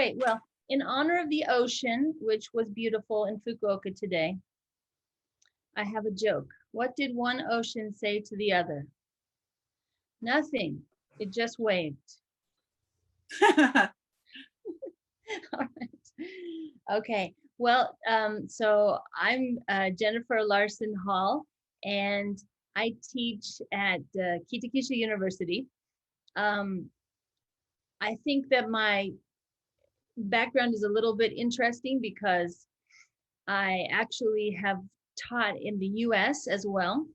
great. Well, in honor of the ocean, which was beautiful in Fukuoka today, I have a joke. What did one ocean say to the other? Nothing. It just waved. All right. Okay. Well, so I'm Jennifer Larson Hall, and I teach at Kitakisha University. I think that my background is a little bit interesting because I actually have taught in the US as well.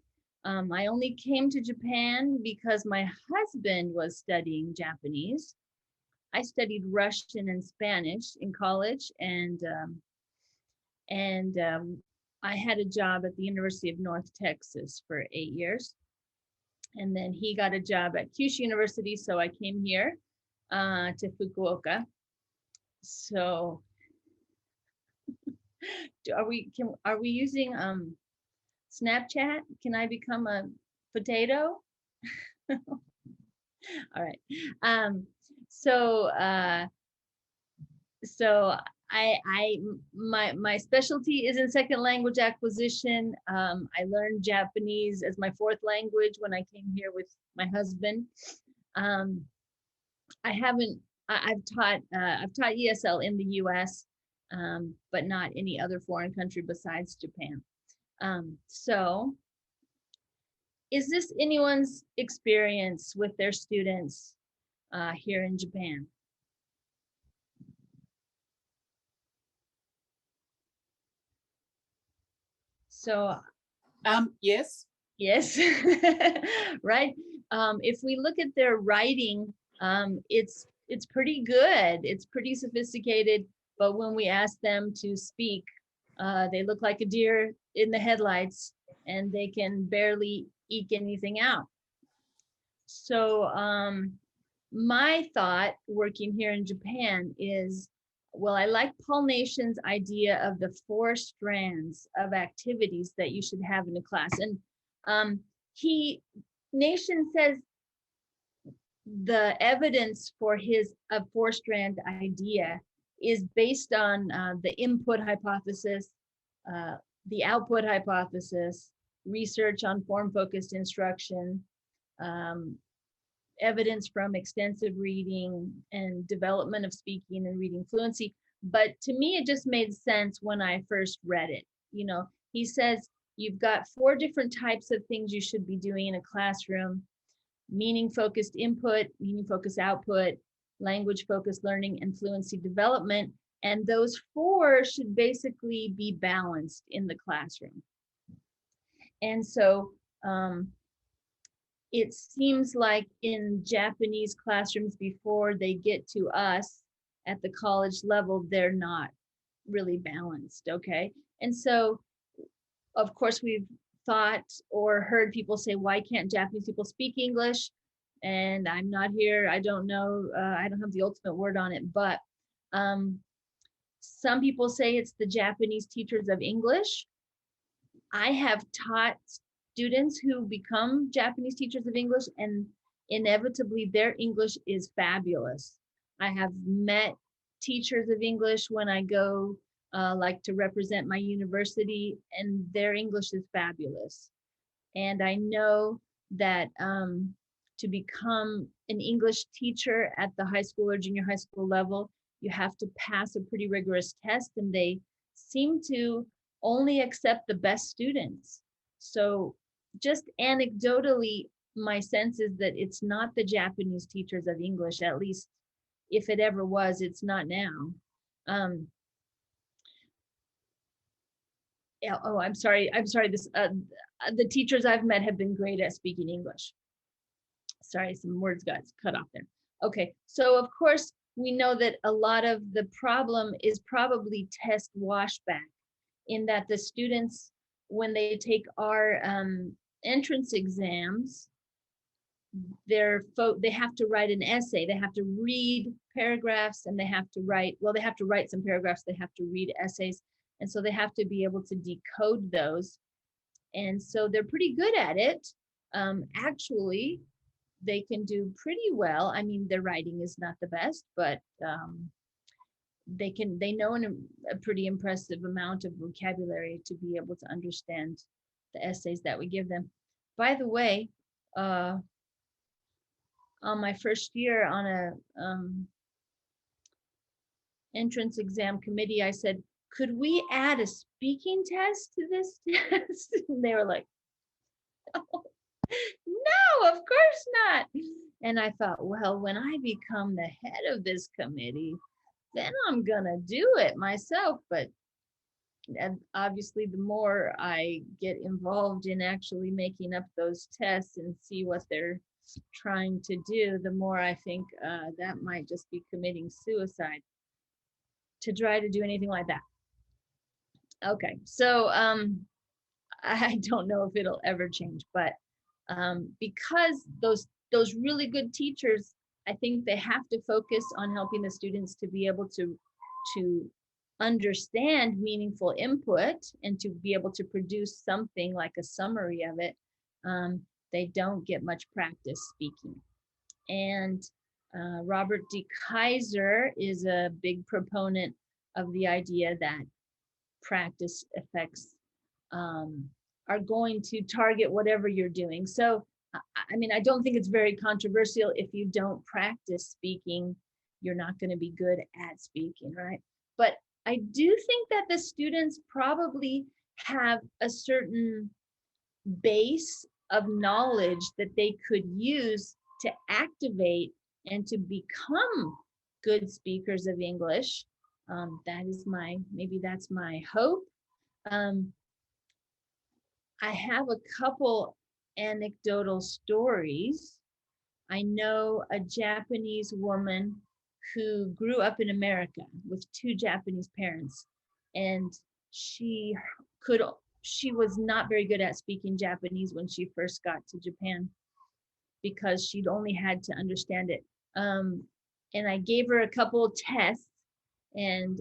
I only came to Japan because my husband was studying Japanese. I studied Russian and Spanish in college, and I had a job at the University of North Texas for 8 years. And then he got a job at Kyushu University, so I came here to Fukuoka. So are we using Snapchat? Can I become a potato? All right. So my specialty is in second language acquisition. I learned Japanese as my fourth language when I came here with my husband. I've taught ESL in the US, but not any other foreign country besides Japan. So is this anyone's experience with their students here in Japan? So yes. Yes, right. If we look at their writing, it's pretty good. It's pretty sophisticated, but when we ask them to speak, they look like a deer in the headlights, and they can barely eke anything out. So my thought working here in Japan is, well, I like Paul Nation's idea of the 4 strands of activities that you should have in a class. And Nation says the evidence for his 4-strand idea is based on the input hypothesis, the output hypothesis, research on form-focused instruction, evidence from extensive reading and development of speaking and reading fluency. But to me, it just made sense when I first read it. You know, he says you've got 4 different types of things you should be doing in a classroom: meaning-focused input, meaning-focused output, language-focused learning, and fluency development. And those 4 should basically be balanced in the classroom. And so it seems like in Japanese classrooms, before they get to us at the college level, they're not really balanced, okay? And so, of course, we've thought or heard people say, why can't Japanese people speak English? And I'm not here, I don't know, I don't have the ultimate word on it, but some people say it's the Japanese teachers of English. I have taught students who become Japanese teachers of English, and inevitably their English is fabulous. I have met teachers of English when I go like to represent my university, and their English is fabulous. And I know that to become an English teacher at the high school or junior high school level, you have to pass a pretty rigorous test, and they seem to only accept the best students. So just anecdotally, my sense is that it's not the Japanese teachers of English, at least if it ever was, it's not now. Yeah, oh, I'm sorry. The teachers I've met have been great at speaking English. Sorry, some words got cut off there. Okay, so of course, we know that a lot of the problem is probably test washback, in that the students, when they take our entrance exams, they have to write an essay. They have to read paragraphs, and they have to write some paragraphs, they have to read essays. And so they have to be able to decode those. And so they're pretty good at it. Actually, they can do pretty well. I mean, their writing is not the best, but they know a pretty impressive amount of vocabulary to be able to understand the essays that we give them. By the way, on my first year on a entrance exam committee, I said, could we add a speaking test to this test? And they were like, no, of course not. And I thought, well, when I become the head of this committee, then I'm gonna do it myself. But obviously, the more I get involved in actually making up those tests and see what they're trying to do, the more I think that might just be committing suicide to try to do anything like that. Okay, so I don't know if it'll ever change, but because those really good teachers, I think they have to focus on helping the students to be able to understand meaningful input and to be able to produce something like a summary of it. They don't get much practice speaking. And Robert D. Kaiser is a big proponent of the idea that practice effects are going to target whatever you're doing. So, I mean, I don't think it's very controversial. If you don't practice speaking, you're not going to be good at speaking, right? But I do think that the students probably have a certain base of knowledge that they could use to activate and to become good speakers of English. That is maybe that's my hope. I have a couple anecdotal stories. I know a Japanese woman who grew up in America with two Japanese parents, and she was not very good at speaking Japanese when she first got to Japan because she'd only had to understand it. And I gave her a couple tests, and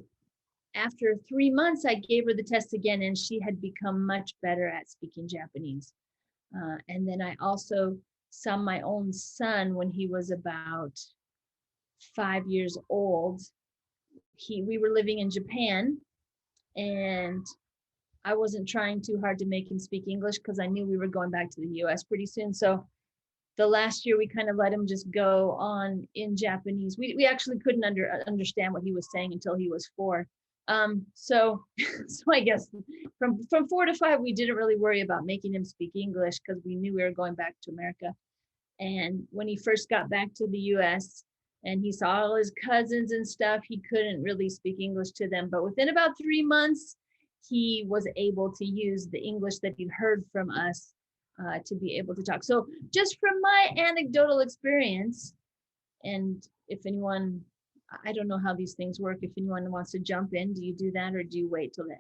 after 3 months, I gave her the test again, and she had become much better at speaking Japanese. And then I also saw my own son when he was about 5 years old. We were living in Japan, and I wasn't trying too hard to make him speak English because I knew we were going back to the US pretty soon. So the last year we kind of let him just go on in Japanese. We actually couldn't understand what he was saying until he was 4. So I guess from 4 to 5, we didn't really worry about making him speak English because we knew we were going back to America. And when he first got back to the US and he saw all his cousins and stuff, he couldn't really speak English to them. But within about 3 months, he was able to use the English that he'd heard from us to be able to talk. So just from my anecdotal experience, and if anyone, I don't know how these things work. If anyone wants to jump in, do you do that or do you wait till the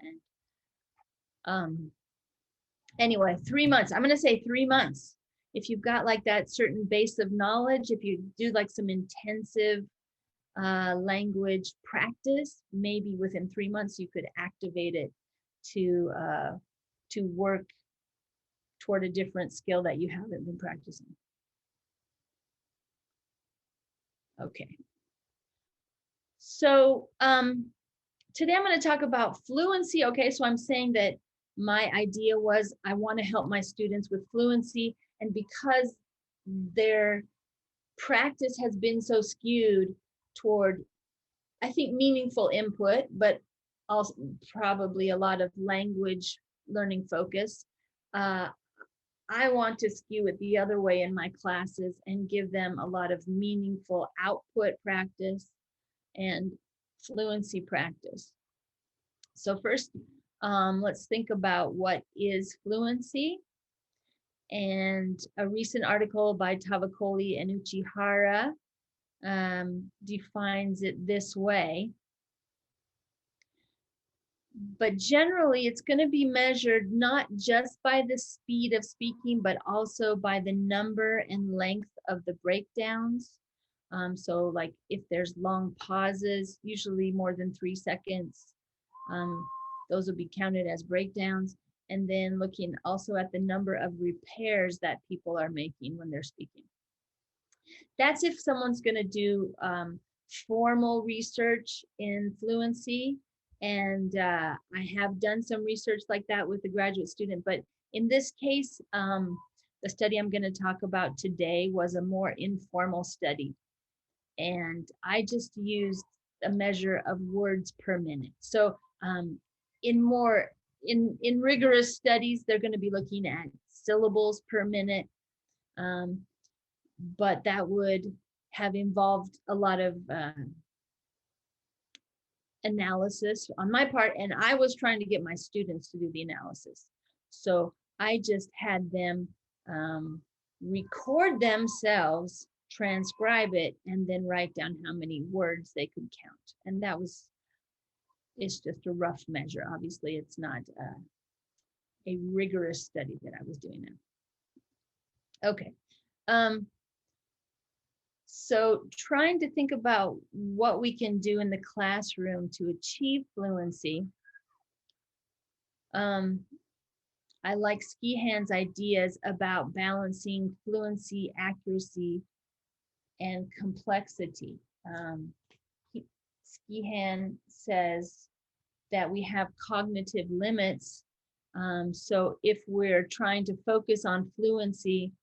end? Anyway, 3 months. I'm going to say 3 months. If you've got like that certain base of knowledge, if you do like some intensive language practice, maybe within 3 months you could activate it to work toward a different skill that you haven't been practicing. Okay. So today I'm going to talk about fluency. Okay, so I'm saying that my idea was I want to help my students with fluency, and because their practice has been so skewed toward, I think, meaningful input, but also probably a lot of language learning focus, I want to skew it the other way in my classes and give them a lot of meaningful output practice and fluency practice. So first, let's think about what is fluency. And a recent article by Tavakoli and Uchihara defines it this way. But generally, it's going to be measured not just by the speed of speaking, but also by the number and length of the breakdowns. So like if there's long pauses, usually more than 3 seconds, those will be counted as breakdowns. And then looking also at the number of repairs that people are making when they're speaking. That's if someone's going to do formal research in fluency, and I have done some research like that with a graduate student, but in this case, the study I'm going to talk about today was a more informal study, and I just used a measure of words per minute. So in rigorous studies, they're going to be looking at syllables per minute, but that would have involved a lot of analysis on my part, and I was trying to get my students to do the analysis. So I just had them record themselves, transcribe it, and then write down how many words they could count. And it's just a rough measure. Obviously, it's not a rigorous study that I was doing now. Okay. So trying to think about what we can do in the classroom to achieve fluency. I like Skihan's ideas about balancing fluency, accuracy, and complexity. Skihan says that we have cognitive limits. So if we're trying to focus on fluency,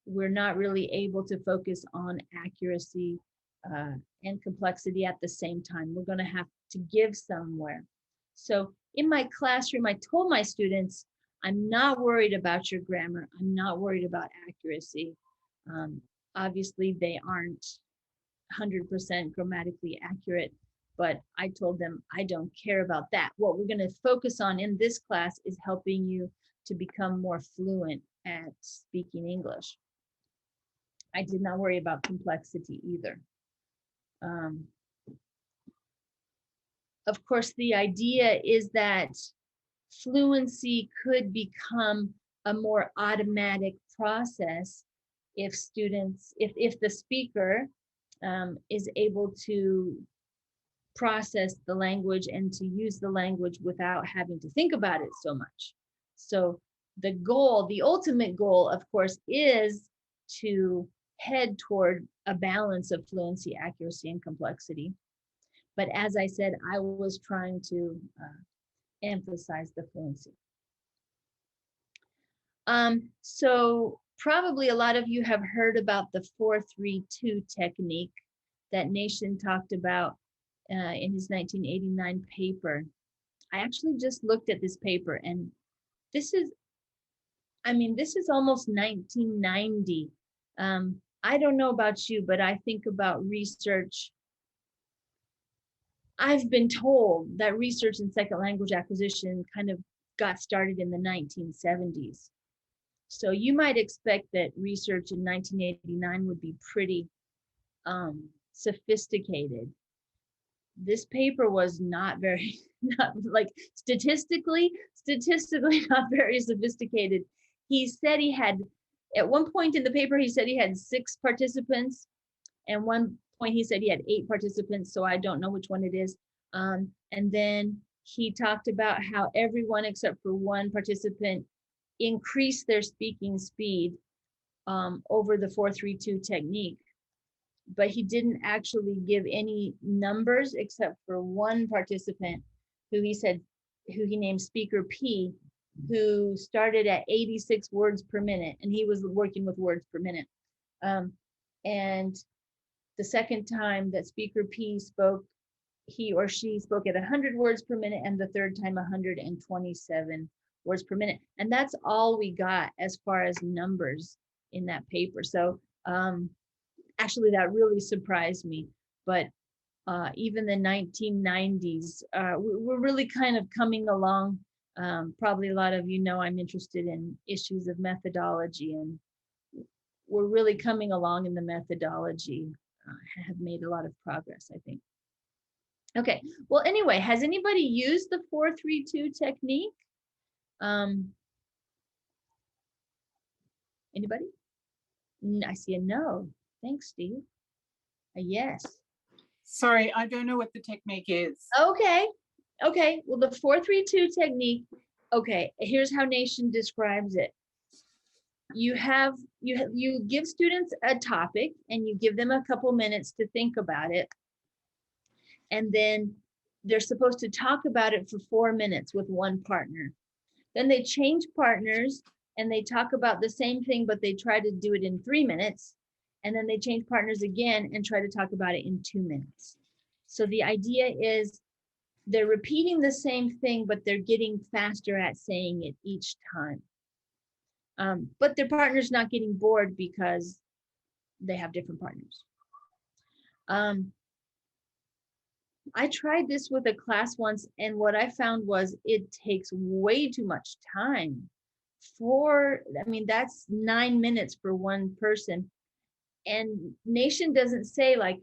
we're not really able to focus on accuracy and complexity at the same time. We're going to have to give somewhere. So in my classroom, I told my students, I'm not worried about your grammar. I'm not worried about accuracy. Obviously, they aren't 100% grammatically accurate, but I told them I don't care about that. What we're going to focus on in this class is helping you to become more fluent at speaking English. I did not worry about complexity either. Of course, the idea is that fluency could become a more automatic process if the speaker is able to process the language and to use the language without having to think about it so much. So the ultimate goal, of course, is to head toward a balance of fluency, accuracy, and complexity. But as I said, I was trying to emphasize the fluency. So probably a lot of you have heard about the 4-3-2 technique that Nation talked about in his 1989 paper. I actually just looked at this paper, and this is almost 1990. I don't know about you, but I think about research. I've been told that research in second language acquisition kind of got started in the 1970s. So you might expect that research in 1989 would be pretty sophisticated. This paper was not like statistically not very sophisticated. He said he had, at one point in the paper, he said he had 6 participants, and one point he said he had 8 participants, so I don't know which one it is. And then he talked about how everyone except for one participant increased their speaking speed over the 4-3-2 technique. But he didn't actually give any numbers except for one participant who he named Speaker P, who started at 86 words per minute, and he was working with words per minute. And the second time that Speaker P spoke, he or she spoke at 100 words per minute, and the third time 127 words per minute. And that's all we got as far as numbers in that paper. So actually that really surprised me. But even the 1990s, we're really kind of coming along. Probably a lot of you know I'm interested in issues of methodology, and we're really coming along in the methodology, have made a lot of progress, I think. Okay, well, anyway, has anybody used the 4-3-2 technique? Anybody? I see a no. Thanks, Steve. A yes. Sorry, I don't know what the technique is. Okay. Well, the 4-3-2 technique. Okay, here's how Nation describes it. You give students a topic, and you give them a couple minutes to think about it. and then they're supposed to talk about it for 4 minutes with one partner. Then they change partners and they talk about the same thing, but they try to do it in 3 minutes. And then they change partners again and try to talk about it in 2 minutes. So the idea is they're repeating the same thing, but they're getting faster at saying it each time. But their partner's not getting bored because they have different partners. I tried this with a class once, and what I found was it takes way too much time. That's 9 minutes for one person. And Nation doesn't say, like,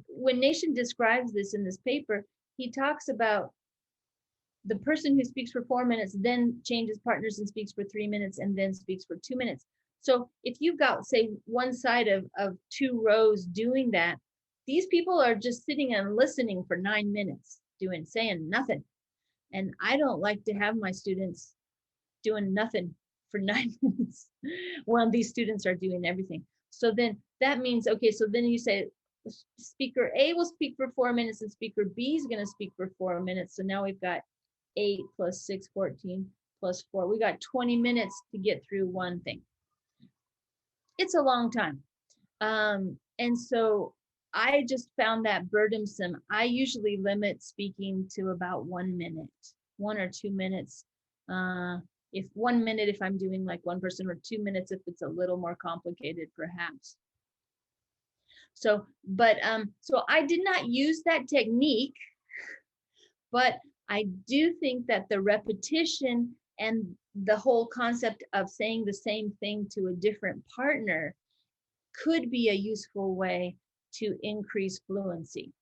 when Nation describes this in this paper, he talks about the person who speaks for 4 minutes, then changes partners and speaks for 3 minutes, and then speaks for 2 minutes. So if you've got, say, one side of 2 rows doing that, these people are just sitting and listening for 9 minutes, saying nothing. And I don't like to have my students doing nothing for 9 minutes when these students are doing everything. So then that means, okay, so then you say speaker A will speak for 4 minutes and speaker B is going to speak for 4 minutes. So now we've got 8 plus 6, 14 plus 4. We got 20 minutes to get through one thing. It's a long time. And so I just found that burdensome. I usually limit speaking to about 1 minute, 1 or 2 minutes. If 1 minute, if I'm doing like one person, or 2 minutes if it's a little more complicated, perhaps. So I did not use that technique, but I do think that the repetition and the whole concept of saying the same thing to a different partner could be a useful way to increase fluency.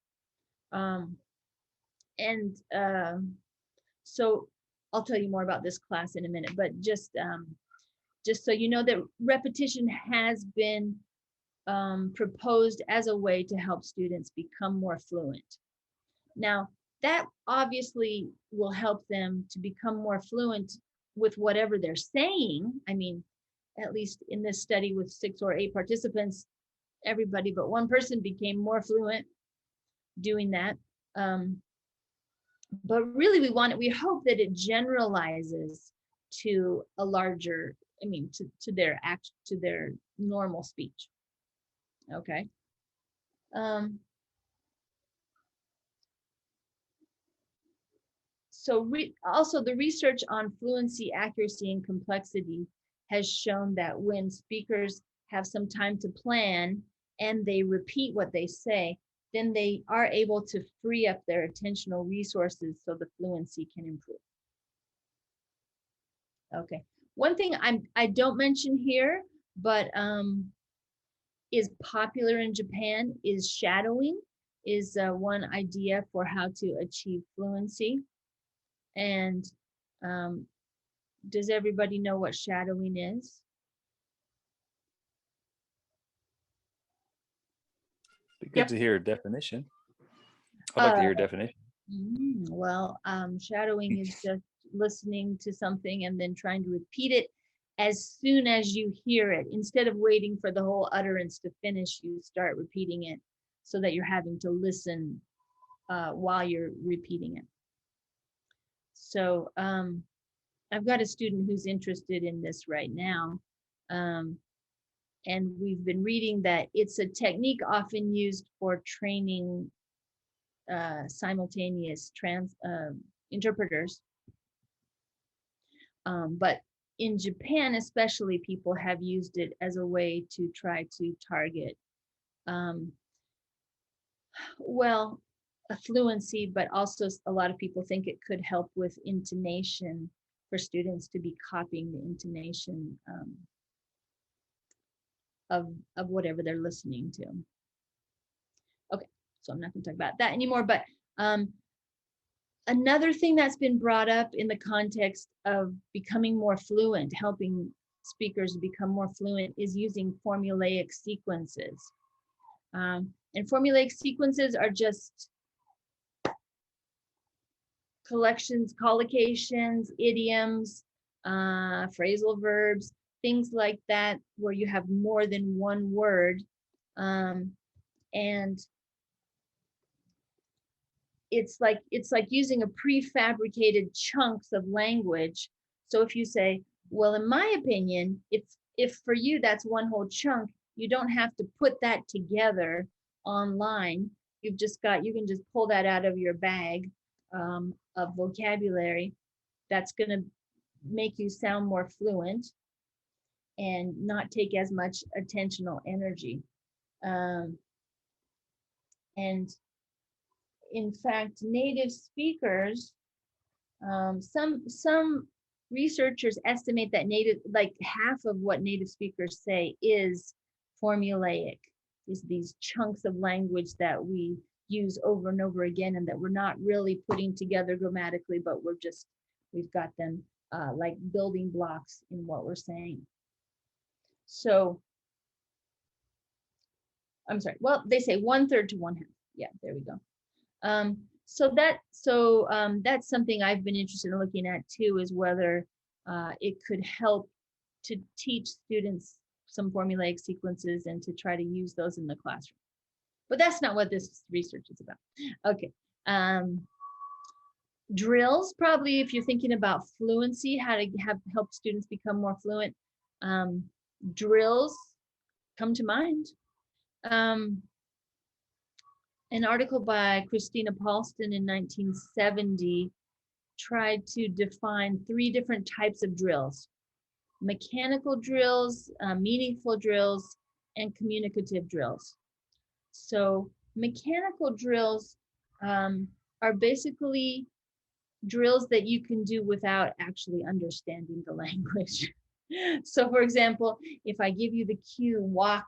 So I'll tell you more about this class in a minute, but just so you know that repetition has been proposed as a way to help students become more fluent. Now, that obviously will help them to become more fluent with whatever they're saying. I mean, at least in this study with 6 or 8 participants, everybody but one person became more fluent doing that. But really we hope that it generalizes to a larger, to their normal speech. Okay. Also the research on fluency, accuracy, and complexity has shown that when speakers have some time to plan and they repeat what they say, then they are able to free up their attentional resources so the fluency can improve. Okay, one thing I don't mention here, but is popular in Japan is shadowing, is one idea for how to achieve fluency. And does everybody know what shadowing is? Be good to hear a definition. I'd like to hear a definition. Well, shadowing is just listening to something and then trying to repeat it as soon as you hear it. Instead of waiting for the whole utterance to finish, you start repeating it so that you're having to listen while you're repeating it. So I've got a student who's interested in this right now. And we've been reading that it's a technique often used for training simultaneous interpreters. But in Japan, especially, people have used it as a way to try to target, well, a fluency, but also a lot of people think it could help with intonation for students to be copying the intonation of whatever they're listening to. Okay, so I'm not going to talk about that anymore, but another thing that's been brought up in the context of becoming more fluent, helping speakers become more fluent, is using formulaic sequences. And formulaic sequences are just collections, collocations, idioms, phrasal verbs, things like that, where you have more than one word. And it's like using a prefabricated chunks of language. So if you say, well, in my opinion, if for you that's one whole chunk, you don't have to put that together online. You can just pull that out of your bag of vocabulary. That's going to make you sound more fluent and not take as much attentional energy. And in fact, native speakers, some researchers estimate that like half of what native speakers say is formulaic, is these chunks of language that we use over and over again and that we're not really putting together grammatically, but we've got them like building blocks in what we're saying. So, I'm sorry, well, they say 1/3 to 1/2. Yeah, there we go. So that's something I've been interested in looking at too, is whether it could help to teach students some formulaic sequences and to try to use those in the classroom. But that's not what this research is about. Okay. Drills, probably if you're thinking about fluency, how to help students become more fluent, drills come to mind. An article by Christina Paulston in 1970 tried to define 3 different types of drills: mechanical drills, meaningful drills, and communicative drills. So mechanical drills are basically drills that you can do without actually understanding the language. So for example, if I give you the cue, walk,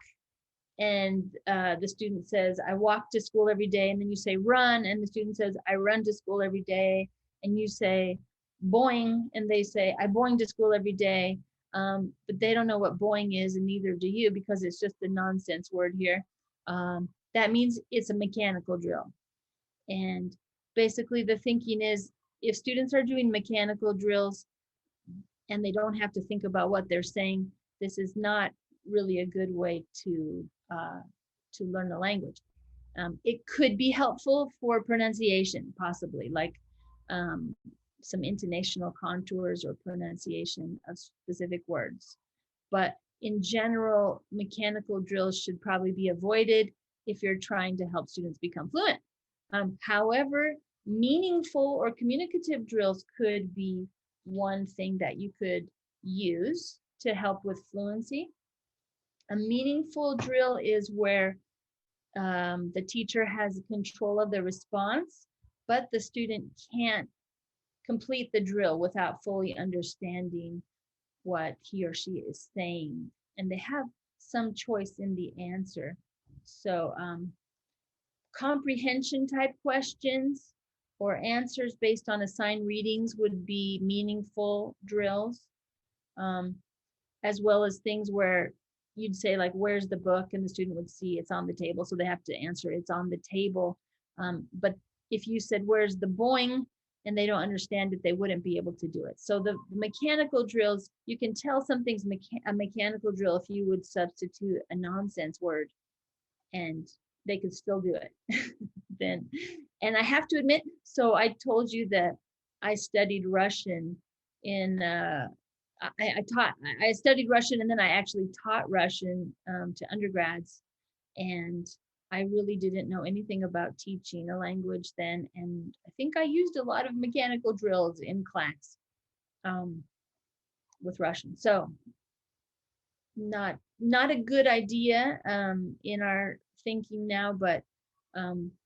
and the student says, I walk to school every day, and then you say run, and the student says, I run to school every day, and you say boing, and they say, I boing to school every day, but they don't know what boing is, and neither do you, because it's just a nonsense word here. That means it's a mechanical drill. And basically the thinking is, if students are doing mechanical drills and they don't have to think about what they're saying, this is not really a good way to learn the language. It could be helpful for pronunciation, possibly, like some intonational contours or pronunciation of specific words. But in general, mechanical drills should probably be avoided if you're trying to help students become fluent. However, meaningful or communicative drills could be one thing that you could use to help with fluency. A meaningful drill is where the teacher has control of the response, but the student can't complete the drill without fully understanding what he or she is saying, and they have some choice in the answer. So comprehension type questions or answers based on assigned readings would be meaningful drills, as well as things where you'd say, like, where's the book? And the student would see it's on the table, so they have to answer it's on the table. But if you said, where's the boing? And they don't understand it, they wouldn't be able to do it. So the mechanical drills, you can tell something's a mechanical drill if you would substitute a nonsense word and they could still do it. Then, and I have to admit, so I told you that I studied Russian in I studied Russian, and then I actually taught Russian to undergrads, and I really didn't know anything about teaching a language then, and I think I used a lot of mechanical drills in class with Russian. So not a good idea in our thinking now, but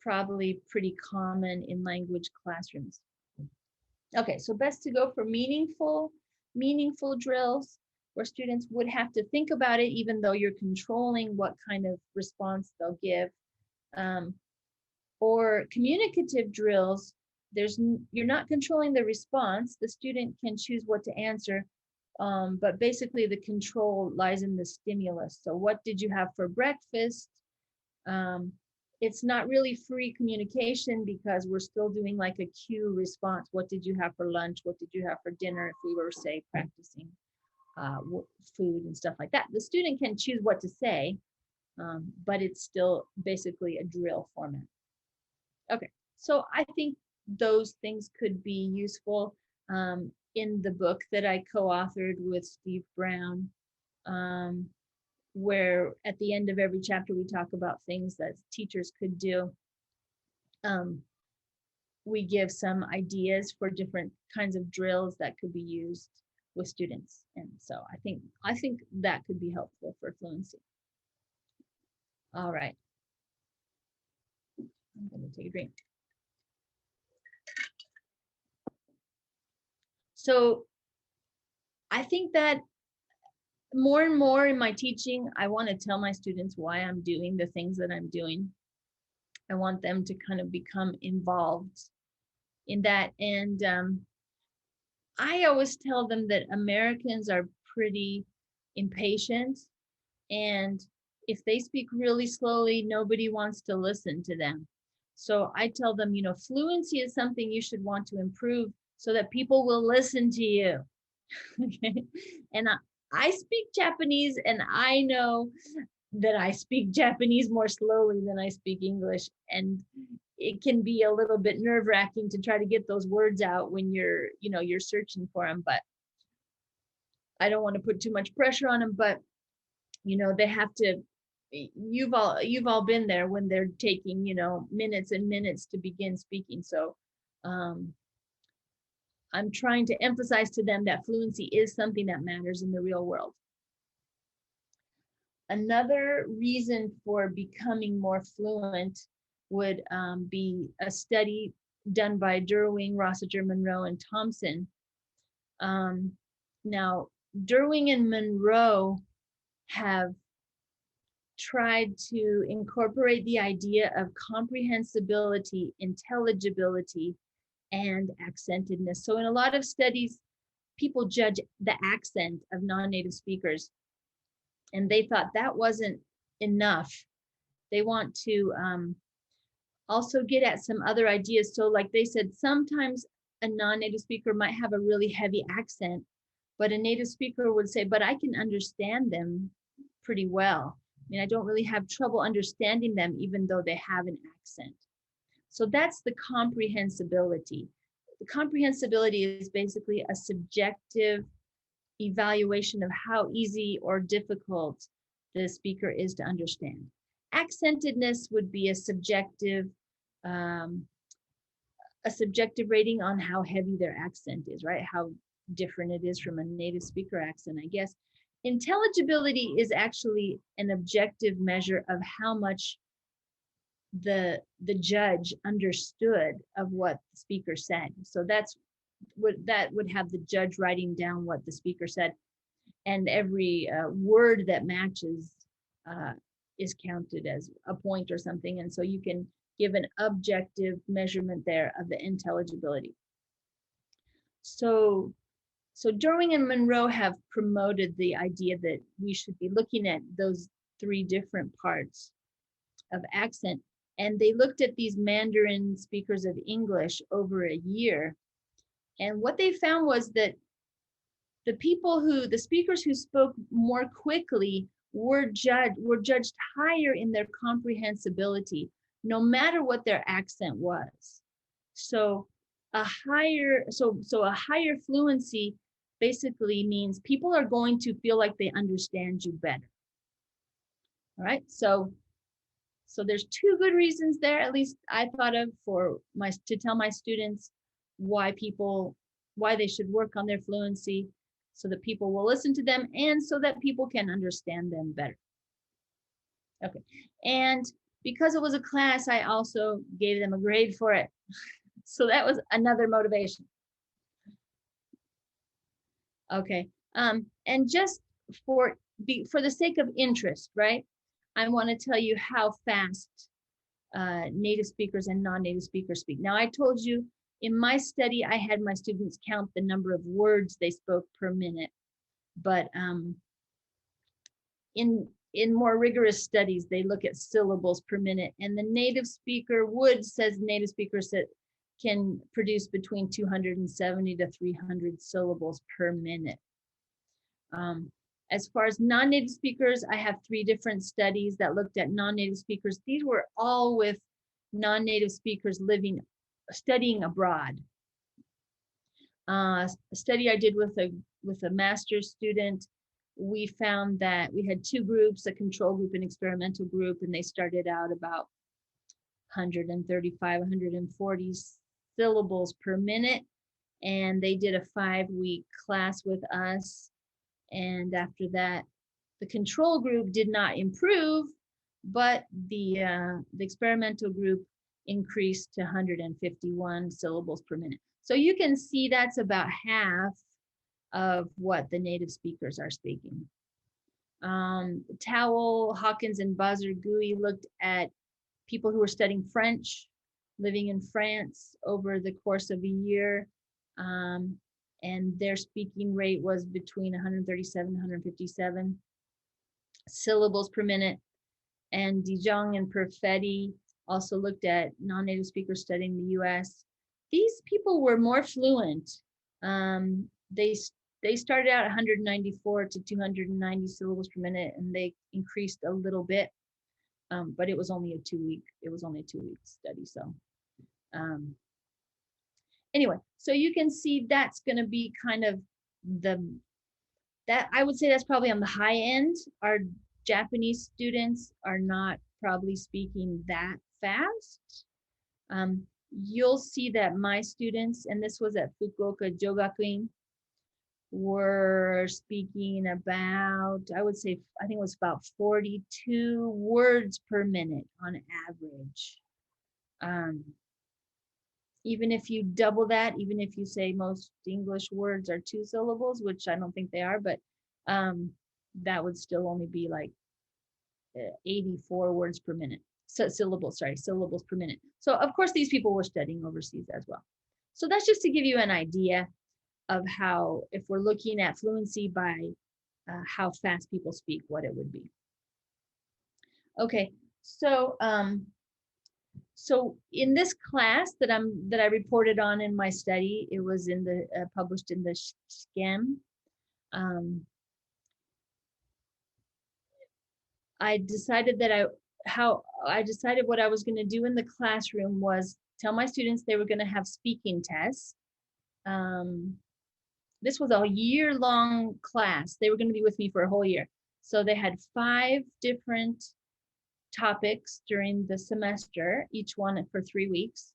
probably pretty common in language classrooms. Okay, so best to go for meaningful drills where students would have to think about it, even though you're controlling what kind of response they'll give. Or communicative drills, you're not controlling the response. The student can choose what to answer, but basically the control lies in the stimulus. So what did you have for breakfast? It's not really free communication because we're still doing like a cue response. What did you have for lunch? What did you have for dinner? If we were, say, practicing food and stuff like that. The student can choose what to say, but it's still basically a drill format. Okay, So I think those things could be useful in the book that I co-authored with Steve Brown, where at the end of every chapter we talk about things that teachers could do. We give some ideas for different kinds of drills that could be used with students, and so I think that could be helpful for fluency. All right, I'm going to take a drink. So I think that more and more in my teaching, I want to tell my students why I'm doing the things that I'm doing. I want them to kind of become involved in that. And I always tell them that Americans are pretty impatient. And if they speak really slowly, nobody wants to listen to them. So I tell them, you know, fluency is something you should want to improve so that people will listen to you. Okay. And I speak Japanese, and I know that I speak Japanese more slowly than I speak English. And it can be a little bit nerve-wracking to try to get those words out when you're, you know, you're searching for them. But I don't want to put too much pressure on them, but you know, they have to, you've all been there when they're taking, you know, minutes and minutes to begin speaking. So I'm trying to emphasize to them that fluency is something that matters in the real world. Another reason for becoming more fluent would be a study done by Derwing, Rossiter, Monroe, and Thompson. Now, Derwing and Monroe have tried to incorporate the idea of comprehensibility, intelligibility, and accentedness. So in a lot of studies, people judge the accent of non-native speakers, and they thought that wasn't enough. They want to also get at some other ideas. So like they said, sometimes a non-native speaker might have a really heavy accent, but a native speaker would say, but I can understand them pretty well. I mean, I don't really have trouble understanding them, even though they have an accent. So that's the comprehensibility. The comprehensibility is basically a subjective evaluation of how easy or difficult the speaker is to understand. Accentedness would be a subjective rating on how heavy their accent is, right? How different it is from a native speaker accent, I guess. Intelligibility is actually an objective measure of how much the judge understood of what the speaker said. So that's what that would have the judge writing down what the speaker said, and every word that matches is counted as a point or something. And so you can give an objective measurement there of the intelligibility. So Derwing and Monroe have promoted the idea that we should be looking at those three different parts of accent. And they looked at these Mandarin speakers of English over a year. And what they found was that the speakers who spoke more quickly were judged higher in their comprehensibility, no matter what their accent was. So a higher fluency basically means people are going to feel like they understand you better. All right, so there's two good reasons there, at least I thought of, to tell my students why they should work on their fluency, so that people will listen to them and so that people can understand them better. Okay, and because it was a class, I also gave them a grade for it. So that was another motivation. Okay, and just for the sake of interest, right? I want to tell you how fast native speakers and non-native speakers speak. Now, I told you in my study, I had my students count the number of words they spoke per minute, but in more rigorous studies, they look at syllables per minute, and the native speaker says native speakers can produce between 270 to 300 syllables per minute. As far as non-native speakers, I have 3 different studies that looked at non-native speakers. These were all with non-native speakers living studying abroad. A study I did with a master's student, we found that we had two groups, a control group and experimental group, and they started out about 135, 140 syllables per minute. And they did a 5-week class with us. And after that, the control group did not improve, but the experimental group increased to 151 syllables per minute. So you can see that's about half of what the native speakers are speaking. Towell, Hawkins, and Bazargui looked at people who were studying French, living in France over the course of a year, and their speaking rate was between 137 and 157 syllables per minute. And DeJong and Perfetti also looked at non-native speakers studying the US. These people were more fluent. They started out 194 to 290 syllables per minute, and they increased a little bit, but it was only a 2-week study. So anyway, so you can see that's going to be kind of that I would say that's probably on the high end. Our Japanese students are not probably speaking that fast. You'll see that my students, and this was at Fukuoka Jo Gakuin, were speaking about, I would say, I think it was about 42 words per minute on average. Even if you double that, even if you say most English words are 2 syllables, which I don't think they are, but that would still only be like 84 words per minute. So syllables per minute. So of course these people were studying overseas as well. So that's just to give you an idea of how, if we're looking at fluency by how fast people speak, what it would be. Okay, so so in this class that I reported on in my study, it was in the published in the SCEM. I decided what I was going to do in the classroom was tell my students they were going to have speaking tests. This was a year-long class. They were going to be with me for a whole year. So they had 5 different topics during the semester, each one for 3 weeks.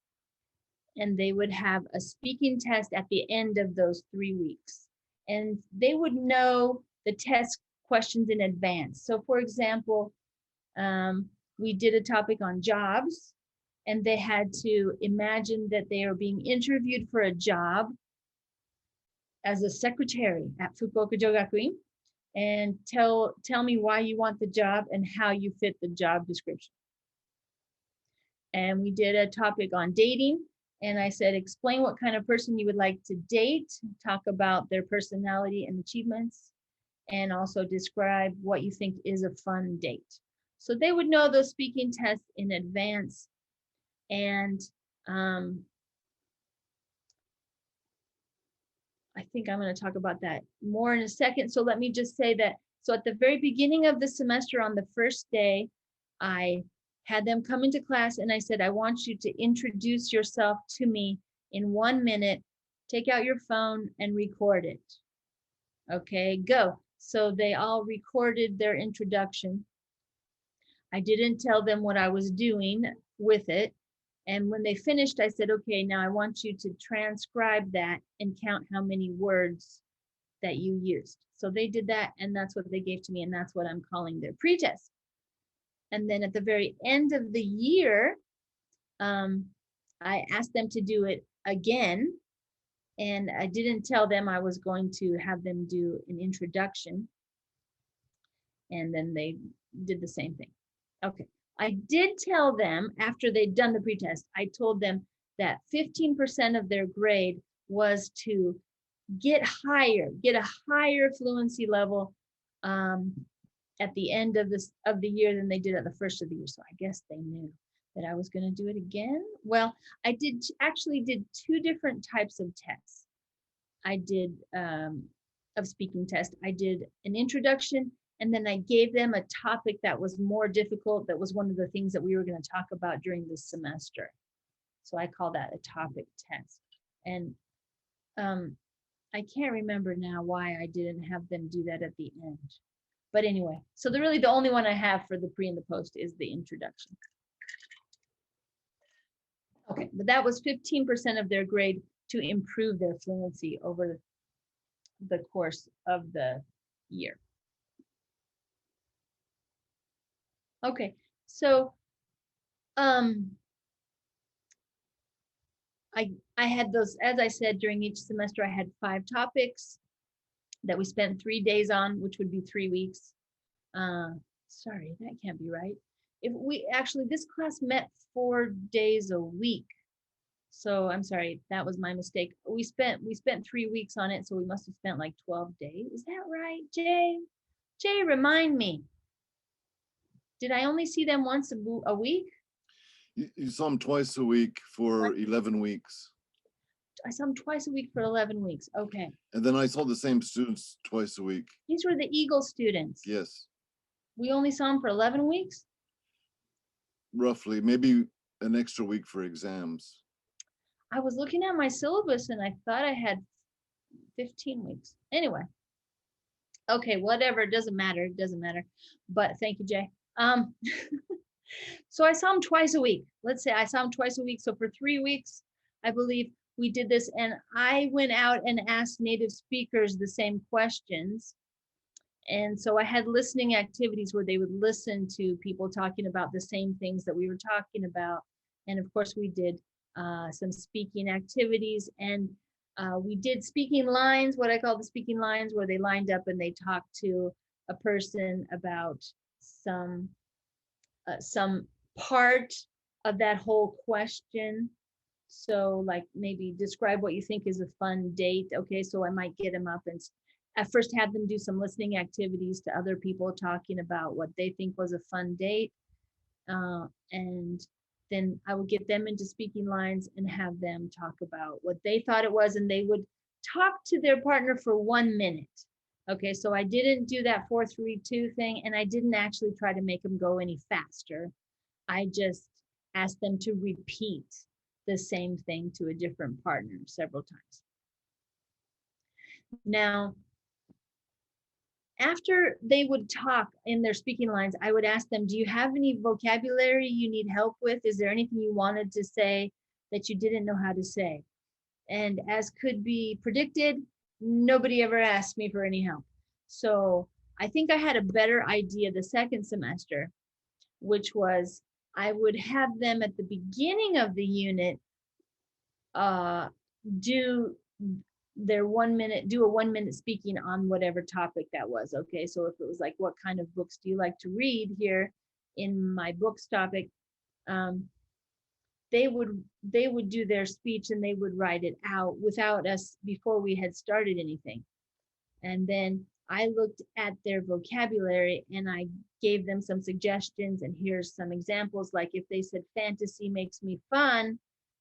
And they would have a speaking test at the end of those 3 weeks. And they would know the test questions in advance. So for example, we did a topic on jobs, and they had to imagine that they are being interviewed for a job as a secretary at Fukuoka Jo Gakuin, and tell me why you want the job and how you fit the job description. And we did a topic on dating, and I said, explain what kind of person you would like to date, talk about their personality and achievements, and also describe what you think is a fun date. So they would know those speaking tests in advance. And I think I'm going to talk about that more in a second. So let me just say that, so at the very beginning of the semester, on the first day, I had them come into class and I said, I want you to introduce yourself to me in 1 minute. Take out your phone and record it. Okay, go. So they all recorded their introduction. I didn't tell them what I was doing with it. And when they finished, I said, okay, now I want you to transcribe that and count how many words that you used. So they did that, and that's what they gave to me, and that's what I'm calling their pretest. And then at the very end of the year, I asked them to do it again, and I didn't tell them I was going to have them do an introduction. And then they did the same thing. Okay. I did tell them after they'd done the pretest, I told them that 15% of their grade was to get a higher fluency level at the end of the year than they did at the first of the year. So I guess they knew that I was going to do it again. Well, I actually did 2 different types of tests. I did of speaking test. I did an introduction, and then I gave them a topic that was more difficult. That was one of the things that we were going to talk about during this semester. So I call that a topic test. And I can't remember now why I didn't have them do that at the end. But anyway, so really the only one I have for the pre and the post is the introduction. Okay, but that was 15% of their grade to improve their fluency over the course of the year. Okay, so I had those, as I said, during each semester, I had 5 topics that we spent 3 days on, which would be 3 weeks. Sorry, that can't be right. If we actually, this class met 4 days a week. So I'm sorry, that was my mistake. We spent 3 weeks on it, so we must have spent like 12 days. Is that right, Jay? Jay, remind me. Did I only see them once a week? You saw them twice a week for 11 weeks. I saw them twice a week for 11 weeks. Okay. And then I saw the same students twice a week. These were the Eagle students. Yes. We only saw them for 11 weeks? Roughly, maybe an extra week for exams. I was looking at my syllabus and I thought I had 15 weeks. Anyway. Okay, whatever, it doesn't matter, But thank you, Jay. So I saw them twice a week. Let's say I saw them twice a week. So for 3 weeks, I believe we did this, and I went out and asked native speakers the same questions. And so I had listening activities where they would listen to people talking about the same things that we were talking about. And of course, we did some speaking activities, and we did speaking lines, what I call the speaking lines, where they lined up and they talked to a person about some part of that whole question. So like maybe describe what you think is a fun date. Okay, so I might get them up and at first have them do some listening activities to other people talking about what they think was a fun date. And then I would get them into speaking lines and have them talk about what they thought it was, and they would talk to their partner for 1 minute. Okay, so I didn't do that 4-3-2 thing, and I didn't actually try to make them go any faster. I just asked them to repeat the same thing to a different partner several times. Now, after they would talk in their speaking lines, I would ask them, do you have any vocabulary you need help with? Is there anything you wanted to say that you didn't know how to say? And as could be predicted, nobody ever asked me for any help. So I think I had a better idea the second semester, which was I would have them at the beginning of the unit do a 1 minute speaking on whatever topic that was. Okay, so if it was like, what kind of books do you like to read here in my books topic, they would do their speech and they would write it out without us before we had started anything. And then I looked at their vocabulary and I gave them some suggestions, and here's some examples. Like if they said fantasy makes me fun,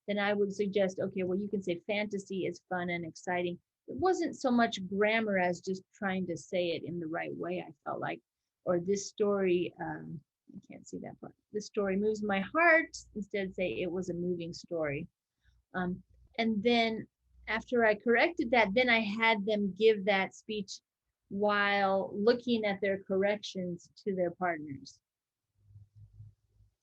then I would suggest, okay, well, you can say fantasy is fun and exciting. It wasn't so much grammar as just trying to say it in the right way, I felt like. Or this story, I can't see that part. This story moves my heart. Instead, say it was a moving story. And then after I corrected that, then I had them give that speech while looking at their corrections to their partners.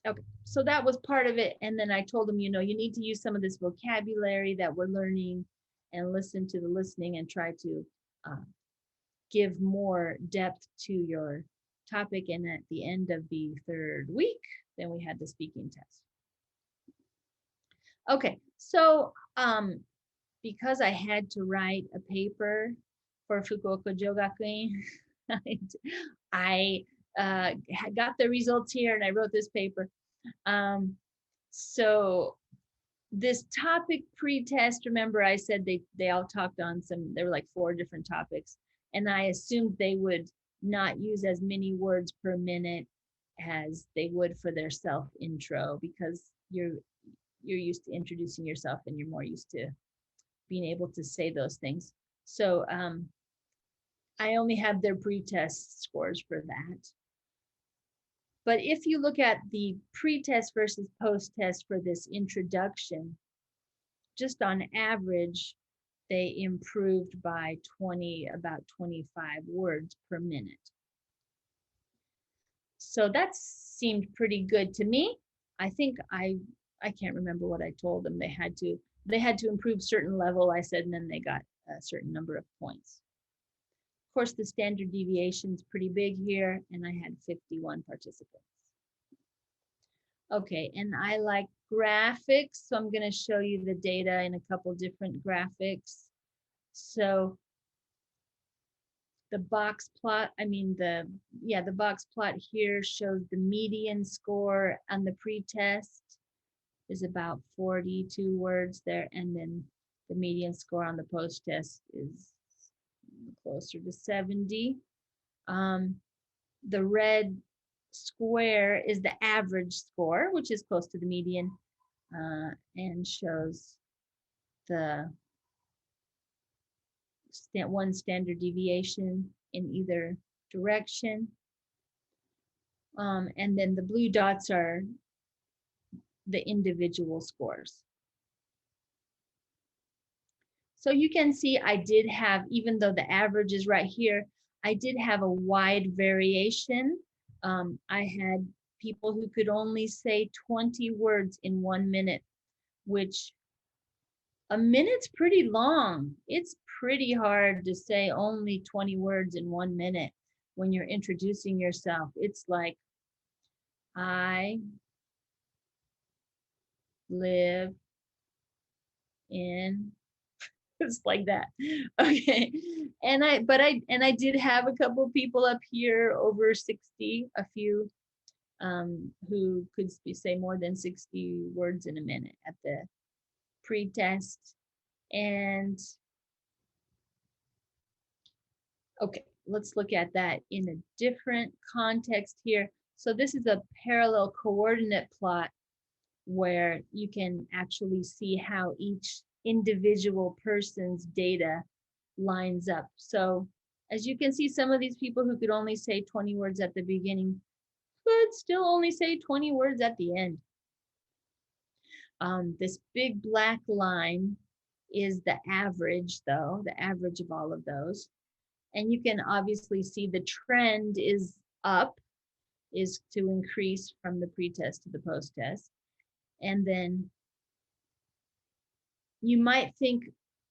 Okay, so that was part of it. And then I told them, you need to use some of this vocabulary that we're learning and listen to the listening and try to give more depth to your topic. And at the end of the 3rd week, then we had the speaking test. Okay, so because I had to write a paper for Fukuoka Jo Gakuin, I got the results here and I wrote this paper. So this topic pre-test, remember I said they all talked on there were like 4 different topics, and I assumed they would not use as many words per minute as they would for their self intro, because you're used to introducing yourself and you're more used to being able to say those things. So I only have their pre-test scores for that. But if you look at the pre-test versus post-test for this introduction, just on average, they improved by about 25 words per minute. So that seemed pretty good to me. I think I can't remember what I told them. They had to improve certain level, I said, and then they got a certain number of points. Of course, the standard deviation is pretty big here, and I had 51 participants. Okay, and I like graphics, so I'm going to show you the data in a couple different graphics. So the box plot, the box plot here shows the median score on the pretest is about 42 words there, and then the median score on the post-test is closer to 70. The red square is the average score, which is close to the median, and shows the one standard deviation in either direction. And then the blue dots are the individual scores. So you can see I did have, even though the average is right here, I did have a wide variation. I had people who could only say 20 words in 1 minute, which a minute's pretty long. It's pretty hard to say only 20 words in 1 minute when you're introducing yourself. It's like, I live in, it's like that. Okay. And I did have a couple people up here over 60, a few who could say more than 60 words in a minute at the pre-test. And okay, let's look at that in a different context here. So this is a parallel coordinate plot where you can actually see how each individual person's data lines up. So as you can see, some of these people who could only say 20 words at the beginning could still only say 20 words at the end. This big black line is the average, though, the average of all of those. And you can obviously see the trend is up, is to increase from the pre-test to the post-test. And then you might think